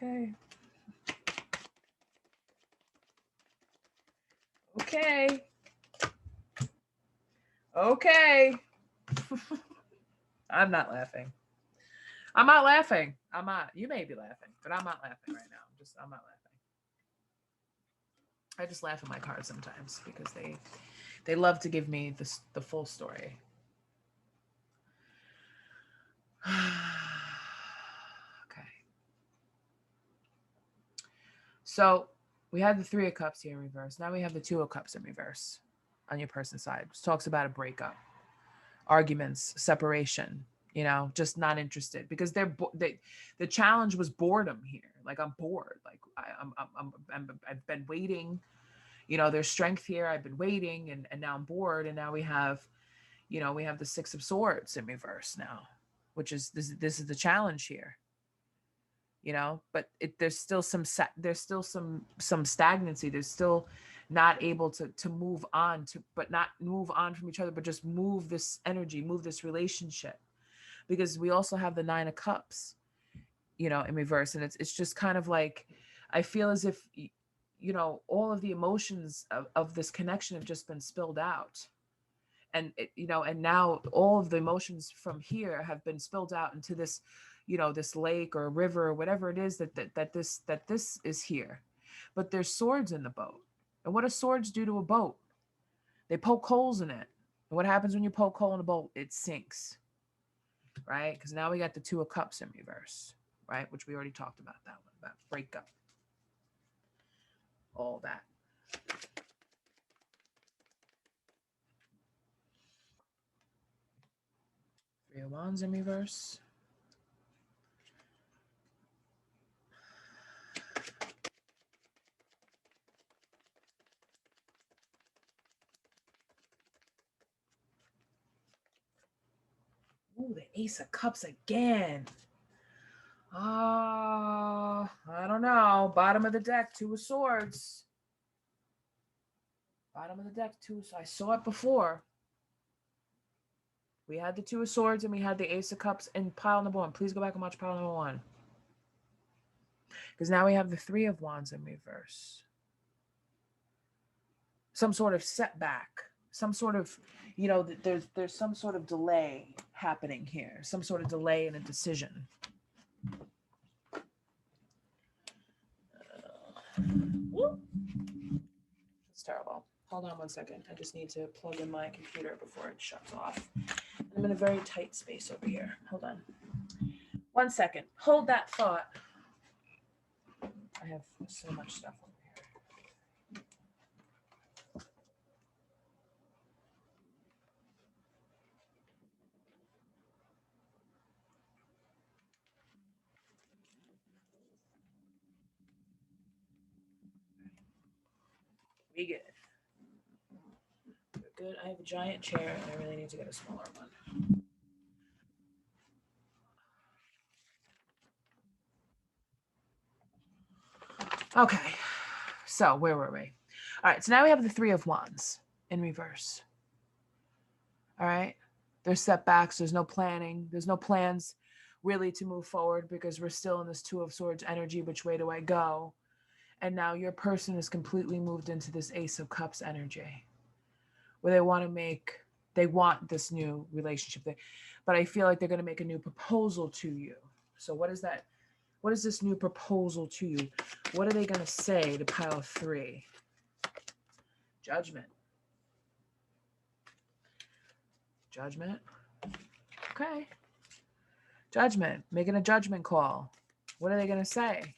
Okay. Okay. Okay. I'm not laughing. I'm not laughing. I'm not. You may be laughing, but I'm not laughing right now. I'm not laughing. I just laugh at my cards sometimes because they love to give me the full story. Okay. So we had the Three of Cups here in reverse. Now we have the Two of Cups in reverse on your person's side, which talks about a breakup, arguments, separation, just not interested because the challenge was boredom here. Like, I'm bored. Like, I've been waiting, there's strength here. I've been waiting and now I'm bored. And now we have the Six of Swords in reverse now, which is this is the challenge here. But there's still some stagnancy. There's still not able to move on but not move on from each other, but just move this energy, move this relationship, because we also have the Nine of Cups, in reverse. And it's just kind of like, I feel as if, all of the emotions of this connection have just been spilled out. And and now all of the emotions from here have been spilled out into this, this lake or river or whatever it is that this is here. But there's swords in the boat. And what do swords do to a boat? They poke holes in it. And what happens when you poke hole in a boat? It sinks, right? Because now we got the Two of Cups in reverse, right? Which we already talked about, that one, about breakup, all that. Three of Wands in reverse. Ooh, the Ace of Cups again. I don't know. Bottom of the deck, Two of Swords. Bottom of the deck, I saw it before. We had the Two of Swords and we had the Ace of Cups in pile number one. Please go back and watch pile number one. Because now we have the Three of Wands in reverse. Some sort of setback. Some sort of, there's some sort of delay happening here. Some sort of delay in a decision. It's terrible. Hold on one second. I just need to plug in my computer before it shuts off. I'm in a very tight space over here. Hold on. 1 second. Hold that thought. I have so much stuff over here. We good. We're good. I have a giant chair and I really need to get a smaller one. Okay. So where were we? All right. So now we have the Three of Wands in reverse. All right. There's setbacks. There's no planning. There's no plans really to move forward because we're still in this Two of Swords energy. Which way do I go? And now your person is completely moved into this Ace of Cups energy where they want this new relationship. But I feel like they're going to make a new proposal to you. So what is that? What is this new proposal to you? What are they going to say to pile three? Judgment. Judgment. Okay. Judgment. Making a judgment call. What are they going to say?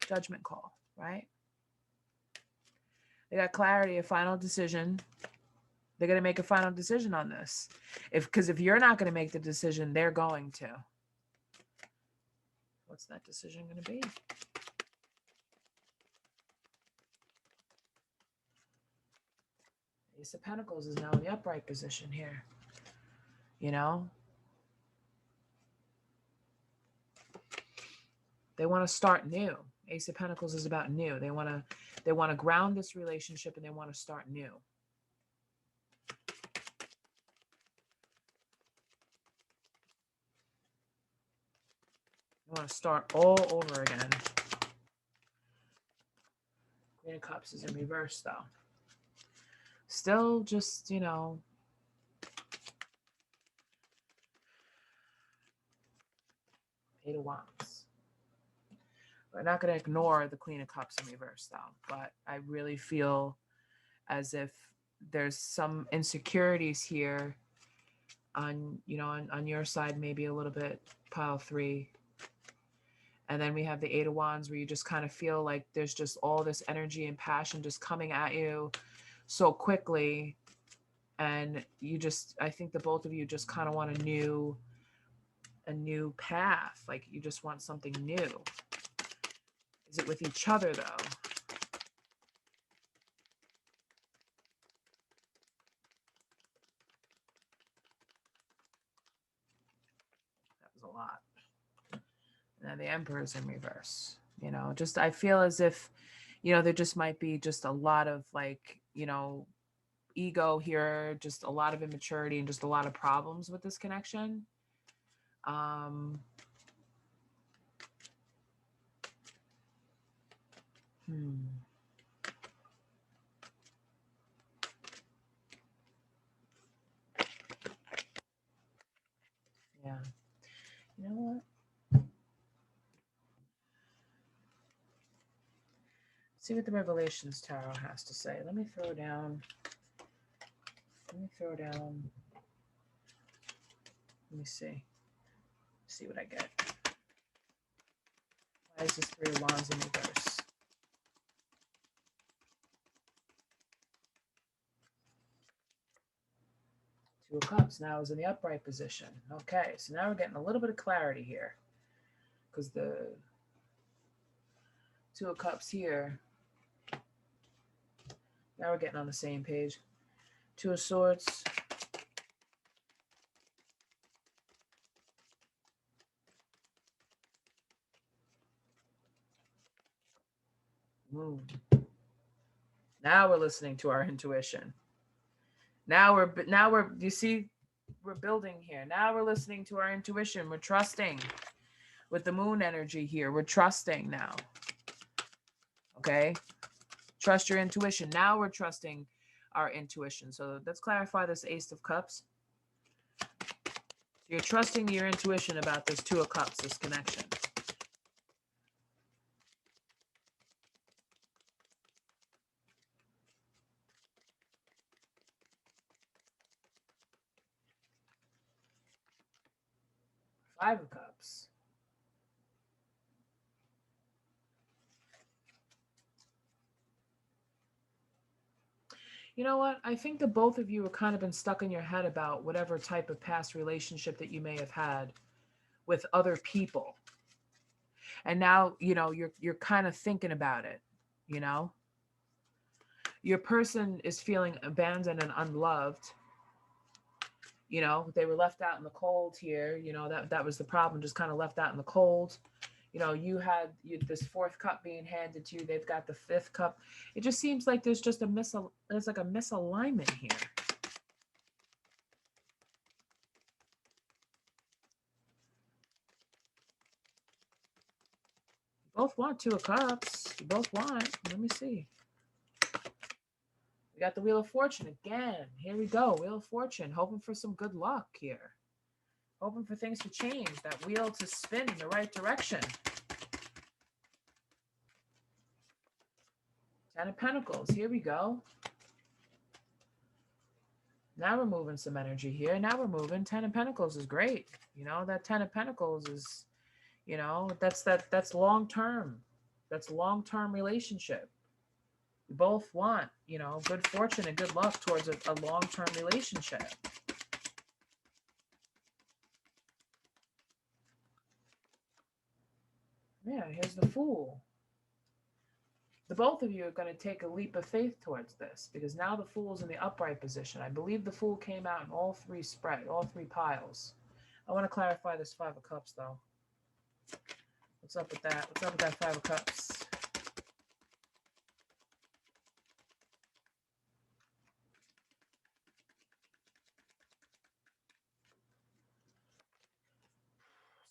Judgment call, right? They got clarity, a final decision. They're going to make a final decision on this. Because if you're not going to make the decision, they're going to. What's that decision going to be? Ace of Pentacles is now in the upright position here. They want to start new. Ace of Pentacles is about new. They want to ground this relationship and they want to start new. You want to start all over again. Queen of Cups is in reverse, though. Still just, you know, Eight of Wands. We're not going to ignore the Queen of Cups in reverse, though. But I really feel as if there's some insecurities here on, you know, on your side, maybe a little bit, pile 3. And then we have the Eight of Wands, where you just kind of feel like there's just all this energy and passion just coming at you so quickly. And you just, I think the both of you just kind of want a new path. Like you just want something new. Is it with each other, though? That was a lot. And then the Emperor's in reverse. You know, just I feel as if, you know, there just might be just a lot of like, you know, ego here, just a lot of immaturity and just a lot of problems with this connection. Um, Yeah. You know what? See what the Revelations Tarot has to say. Let me throw down. Let me throw down. Let me see. See what I get. Why is this Three of Wands in reverse? Two of Cups now is in the upright position. Okay, so now we're getting a little bit of clarity here. Because the Two of Cups here, now we're getting on the same page. Two of Swords. Moon. Now we're listening to our intuition. Now we're you see, we're building here. Now we're listening to our intuition. We're trusting with the moon energy here. We're trusting now. Okay? Trust your intuition. Now we're trusting our intuition. So let's clarify this Ace of Cups. You're trusting your intuition about this Two of Cups, this connection. Five of Cups. You know what? I think that both of you have kind of been stuck in your head about whatever type of past relationship that you may have had with other people. And now, you know, you're kind of thinking about it, you know? Your person is feeling abandoned and unloved. You know, they were left out in the cold here. You know, that was the problem, just kind of left out in the cold. You know, you had this fourth cup being handed to you. They've got the fifth cup. It just seems like there's just there's like a misalignment here. You both want Two of Cups. You both want. Let me see. We got the Wheel of Fortune again. Here we go. Wheel of Fortune. Hoping for some good luck here. Hoping for things to change. That wheel to spin in the right direction. Ten of Pentacles. Here we go. Now we're moving some energy here. Now we're moving. Ten of Pentacles is great. You know, that Ten of Pentacles is, you know, that's long term. That's long-term relationship. We both want, you know, good fortune and good luck towards a long-term relationship. Yeah, here's the Fool. The both of you are going to take a leap of faith towards this because now the Fool's in the upright position. I believe the Fool came out in all three piles. I want to clarify this Five of Cups, though. What's up with that? What's up with that Five of Cups?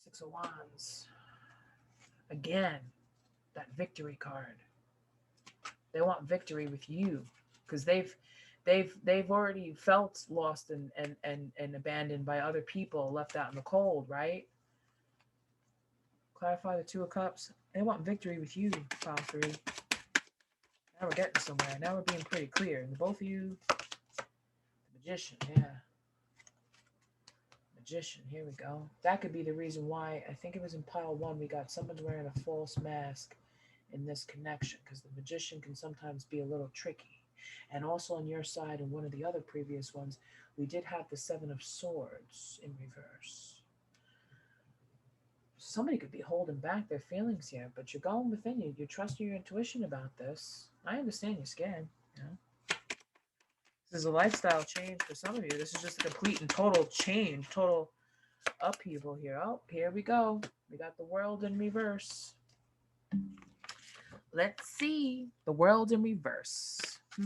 Six of Wands. Again, that victory card. They want victory with you because they've already felt lost and abandoned by other people, left out in the cold, right? Clarify the Two of Cups. They want victory with you, pile three. Now we're getting somewhere. Now we're being pretty clear. And both of you, the Magician, yeah. Magician, here we go. That could be the reason why, I think it was in pile one, we got someone's wearing a false mask in this connection, because the Magician can sometimes be a little tricky. And also on your side, in one of the other previous ones, we did have the Seven of Swords in reverse. Somebody could be holding back their feelings here, but you're going within you. You're trusting your intuition about this. I understand you're scared, you know. This is a lifestyle change for some of you. This is just a complete and total change, total upheaval here. Oh, here we go. We got the World in reverse. Let's see. The World in reverse. I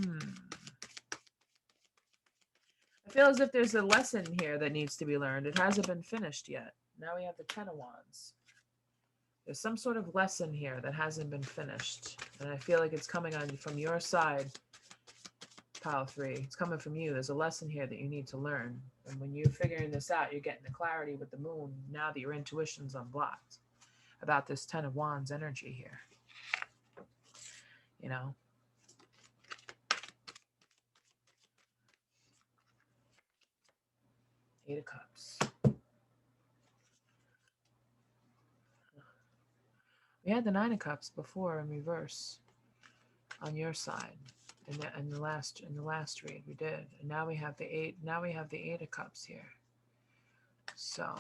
feel as if there's a lesson here that needs to be learned. It hasn't been finished yet. Now we have the Ten of Wands. There's some sort of lesson here that hasn't been finished. And I feel like it's coming on from your side, pile three. It's coming from you. There's a lesson here that you need to learn. And when you're figuring this out, you're getting the clarity with the moon now that your intuition's unblocked about this Ten of Wands energy here. You know? Eight of Cups. We had the Nine of Cups before in reverse on your side. In the last read we did. And now we have the eight. Now we have the Eight of Cups here. So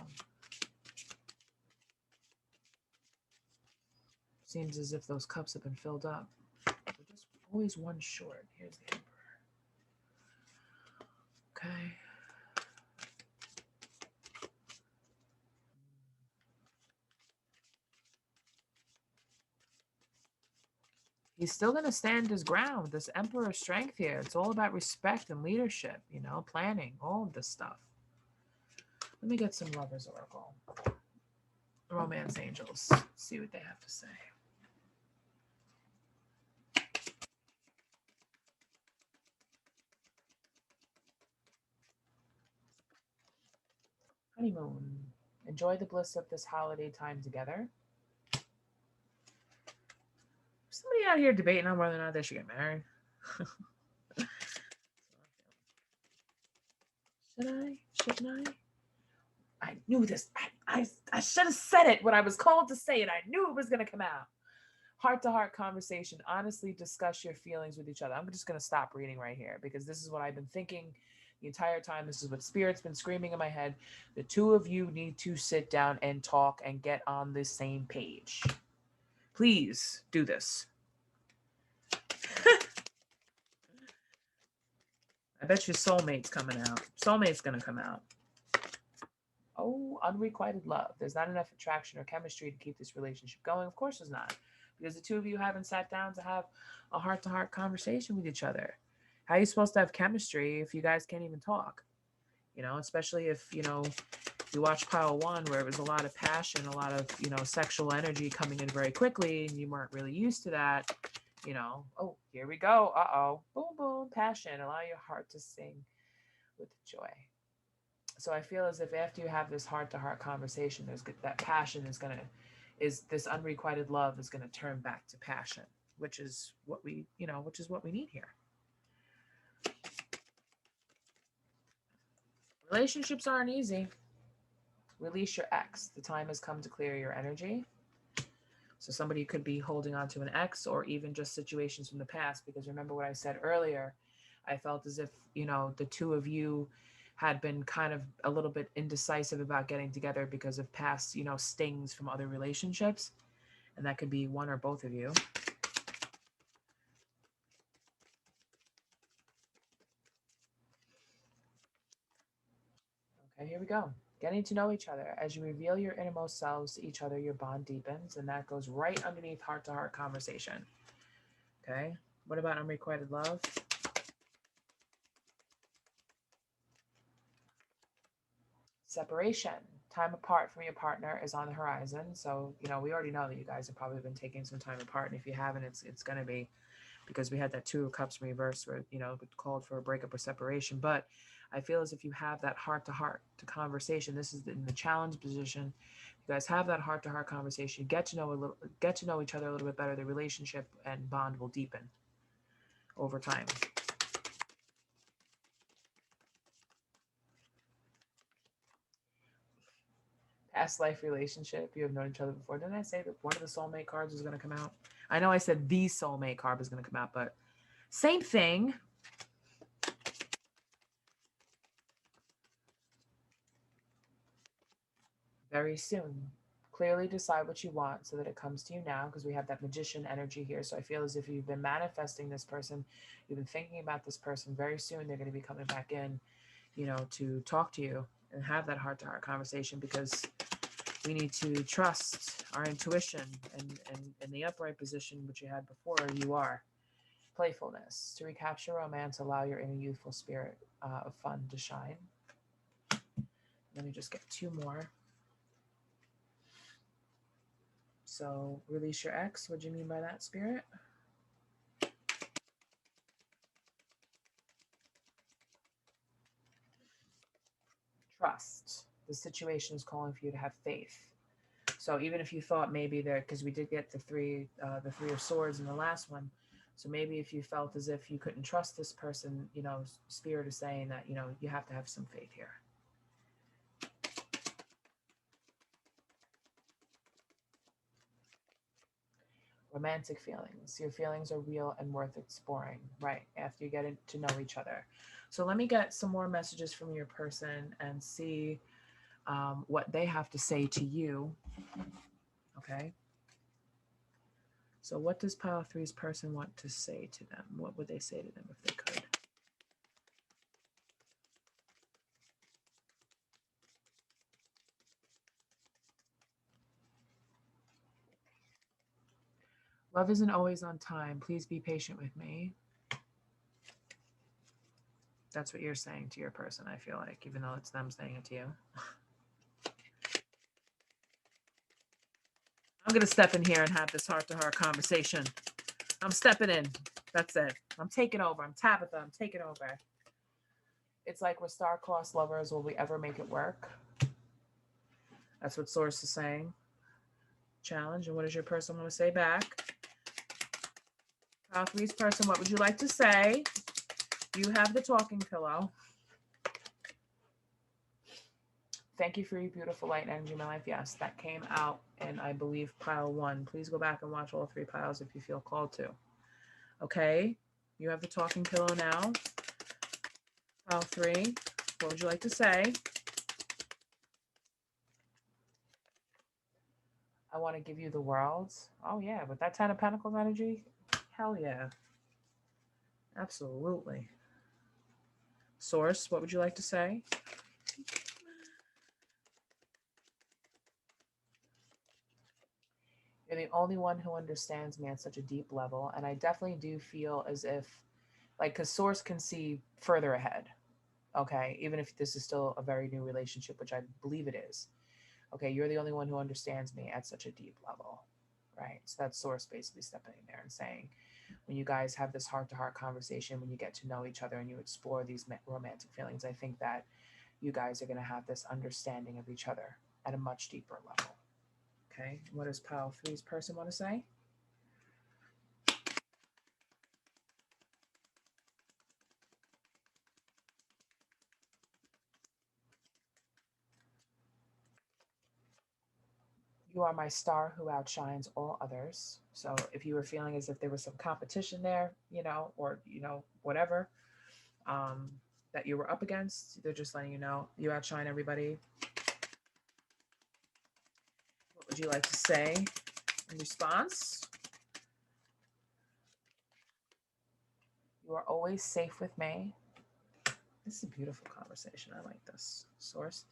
seems as if those cups have been filled up. We're just always one short. Here's the Emperor. Okay. He's still going to stand his ground. This Emperor strength here. It's all about respect and leadership, you know, planning, all of this stuff. Let me get some Lovers Oracle. Romance Angels. See what they have to say. Honeymoon. Enjoy the bliss of this holiday time together. Somebody out here debating on whether or not they should get married. Shouldn't I knew this. I should have said it when I was called to say it. I knew it was going to come out. Heart-to-heart conversation. Honestly discuss your feelings with each other. I'm just going to stop reading right here because this is what I've been thinking the entire time. This is what Spirit's been screaming in my head. The two of you need to sit down and talk and get on the same page. Please do this. I bet your soulmate's coming out. Soulmate's going to come out. Oh, unrequited love. There's not enough attraction or chemistry to keep this relationship going. Of course there's not. Because the two of you haven't sat down to have a heart-to-heart conversation with each other. How are you supposed to have chemistry if you guys can't even talk? You know, especially if, you know, you watch pile one where it was a lot of passion, a lot of, you know, sexual energy coming in very quickly and you weren't really used to that. You know, oh, here we go. Uh-oh. Boom, boom, passion. Allow your heart to sing with joy. So I feel as if after you have this heart-to-heart conversation, there's that passion is this unrequited love is going to turn back to passion, which is what we need here. Relationships aren't easy. Release your ex. The time has come to clear your energy. So somebody could be holding on to an ex or even just situations from the past, because remember what I said earlier, I felt as if, you know, the two of you had been kind of a little bit indecisive about getting together because of past, you know, stings from other relationships. And that could be one or both of you. Okay, here we go. Getting to know each other. As you reveal your innermost selves to each other, your bond deepens, and that goes right underneath heart-to-heart conversation. Okay, what about unrequited love? Separation. Time apart from your partner is on the horizon. So, we already know that you guys have probably been taking some time apart. And if you haven't, it's going to be because we had that Two of Cups in reverse where, it called for a breakup or separation. But I feel as if you have that heart to heart to conversation. This is in the challenge position. You guys have that heart to heart conversation. Get to know each other a little bit better. The relationship and bond will deepen over time. Past life relationship. You have known each other before. Didn't I say that one of the soulmate cards was going to come out? I know I said the soulmate card was going to come out, but same thing. Very soon. Clearly decide what you want so that it comes to you now, because we have that magician energy here. So I feel as if you've been manifesting this person, you've been thinking about this person. Very soon they're going to be coming back in, to talk to you and have that heart to heart conversation, because we need to trust our intuition and the upright position which you had before. You are playfulness to recapture romance. Allow your inner youthful spirit of fun to shine. Let me just get two more. So release your ex. What do you mean by that, Spirit? Trust. The situation is calling for you to have faith. So even if you thought maybe there, because we did get the three of swords in the last one. So maybe if you felt as if you couldn't trust this person, Spirit is saying that, you have to have some faith here. Romantic feelings. Your feelings are real and worth exploring, right? After you get to know each other. So let me get some more messages from your person and see what they have to say to you. Okay. So what does pile three's person want to say to them? What would they say to them if they could? Love isn't always on time. Please be patient with me. That's what you're saying to your person, I feel like, even though it's them saying it to you. I'm going to step in here and have this heart-to-heart conversation. I'm stepping in. That's it. I'm taking over. I'm Tabitha. I'm taking over. It's like we're star-crossed lovers. Will we ever make it work? That's what Source is saying. Challenge. And what does your person want to say back? Three's person, what would you like to say? You have the talking pillow. Thank you for your beautiful light and energy in my life. Yes, that came out in, I believe, pile one. Please go back and watch all three piles if you feel called to. Okay, you have the talking pillow now. Pile three, what would you like to say? I want to give you the world. Oh, yeah, with that Ten of Pentacles energy, hell yeah. Absolutely. Source, what would you like to say? You're the only one who understands me at such a deep level. And I definitely do feel as if, like, because Source can see further ahead. Okay. Even if this is still a very new relationship, which I believe it is. Okay. You're the only one who understands me at such a deep level. Right. So that's Source basically stepping in there and saying, when you guys have this heart to heart conversation, when you get to know each other and you explore these romantic feelings, I think that you guys are going to have this understanding of each other at a much deeper level. Okay, what does pile three's person want to say? You are my star who outshines all others. So if you were feeling as if there was some competition there, or whatever that you were up against, they're just letting you know you outshine everybody. What would you like to say in response? You are always safe with me. This is a beautiful conversation. I like this. Source.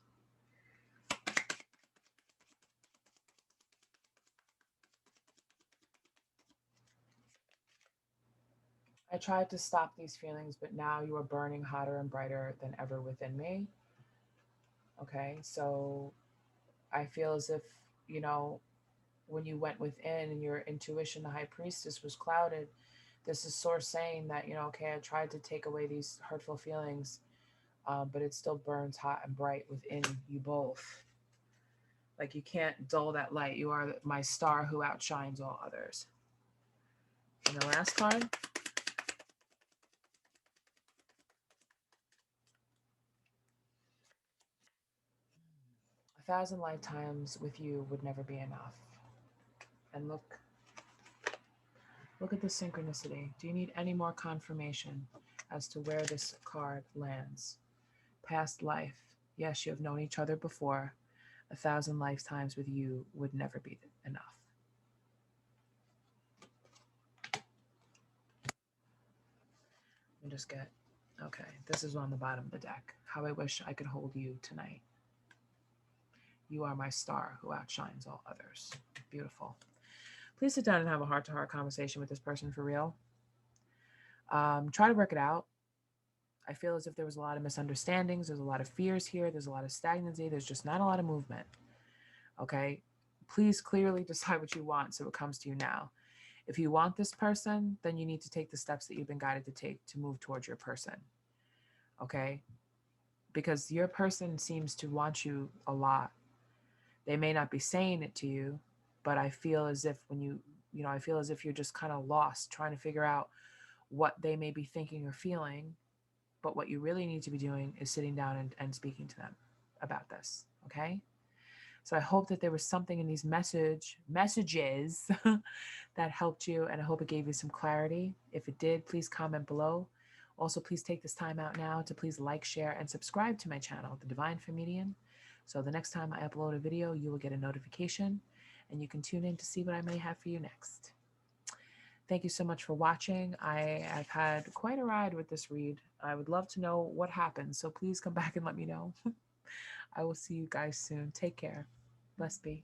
I tried to stop these feelings, but now you are burning hotter and brighter than ever within me. Okay, so I feel as if, you know, when you went within and your intuition, the high priestess, was clouded, this is source saying that, you know, okay, I tried to take away these hurtful feelings, but it still burns hot and bright within you both. Like you can't dull that light. You are my star who outshines all others. And the last card, 1,000 lifetimes with you would never be enough. And look at the synchronicity. Do you need any more confirmation as to where this card lands? Past life. Yes, you have known each other before. 1,000 lifetimes with you would never be enough. Let me just get, okay, this is on the bottom of the deck. How I wish I could hold you tonight. You are my star who outshines all others. Beautiful. Please sit down and have a heart-to-heart conversation with this person for real. Try to work it out. I feel as if there was a lot of misunderstandings. There's a lot of fears here. There's a lot of stagnancy. There's just not a lot of movement. Okay? Please clearly decide what you want so it comes to you now. If you want this person, then you need to take the steps that you've been guided to take to move towards your person. Okay? Because your person seems to want you a lot. They may not be saying it to you, but I feel as if I feel as if you're just kind of lost trying to figure out what they may be thinking or feeling. But what you really need to be doing is sitting down and speaking to them about this. Okay? So I hope that there was something in these messages that helped you, and I hope it gave you some clarity. If it did, please comment below. Also, please take this time out now to please like, share, and subscribe to my channel, The Divine Femedian. So the next time I upload a video, you will get a notification, and you can tune in to see what I may have for you next. Thank you so much for watching. I have had quite a ride with this read. I would love to know what happened, so please come back and let me know. I will see you guys soon. Take care. Blessed be.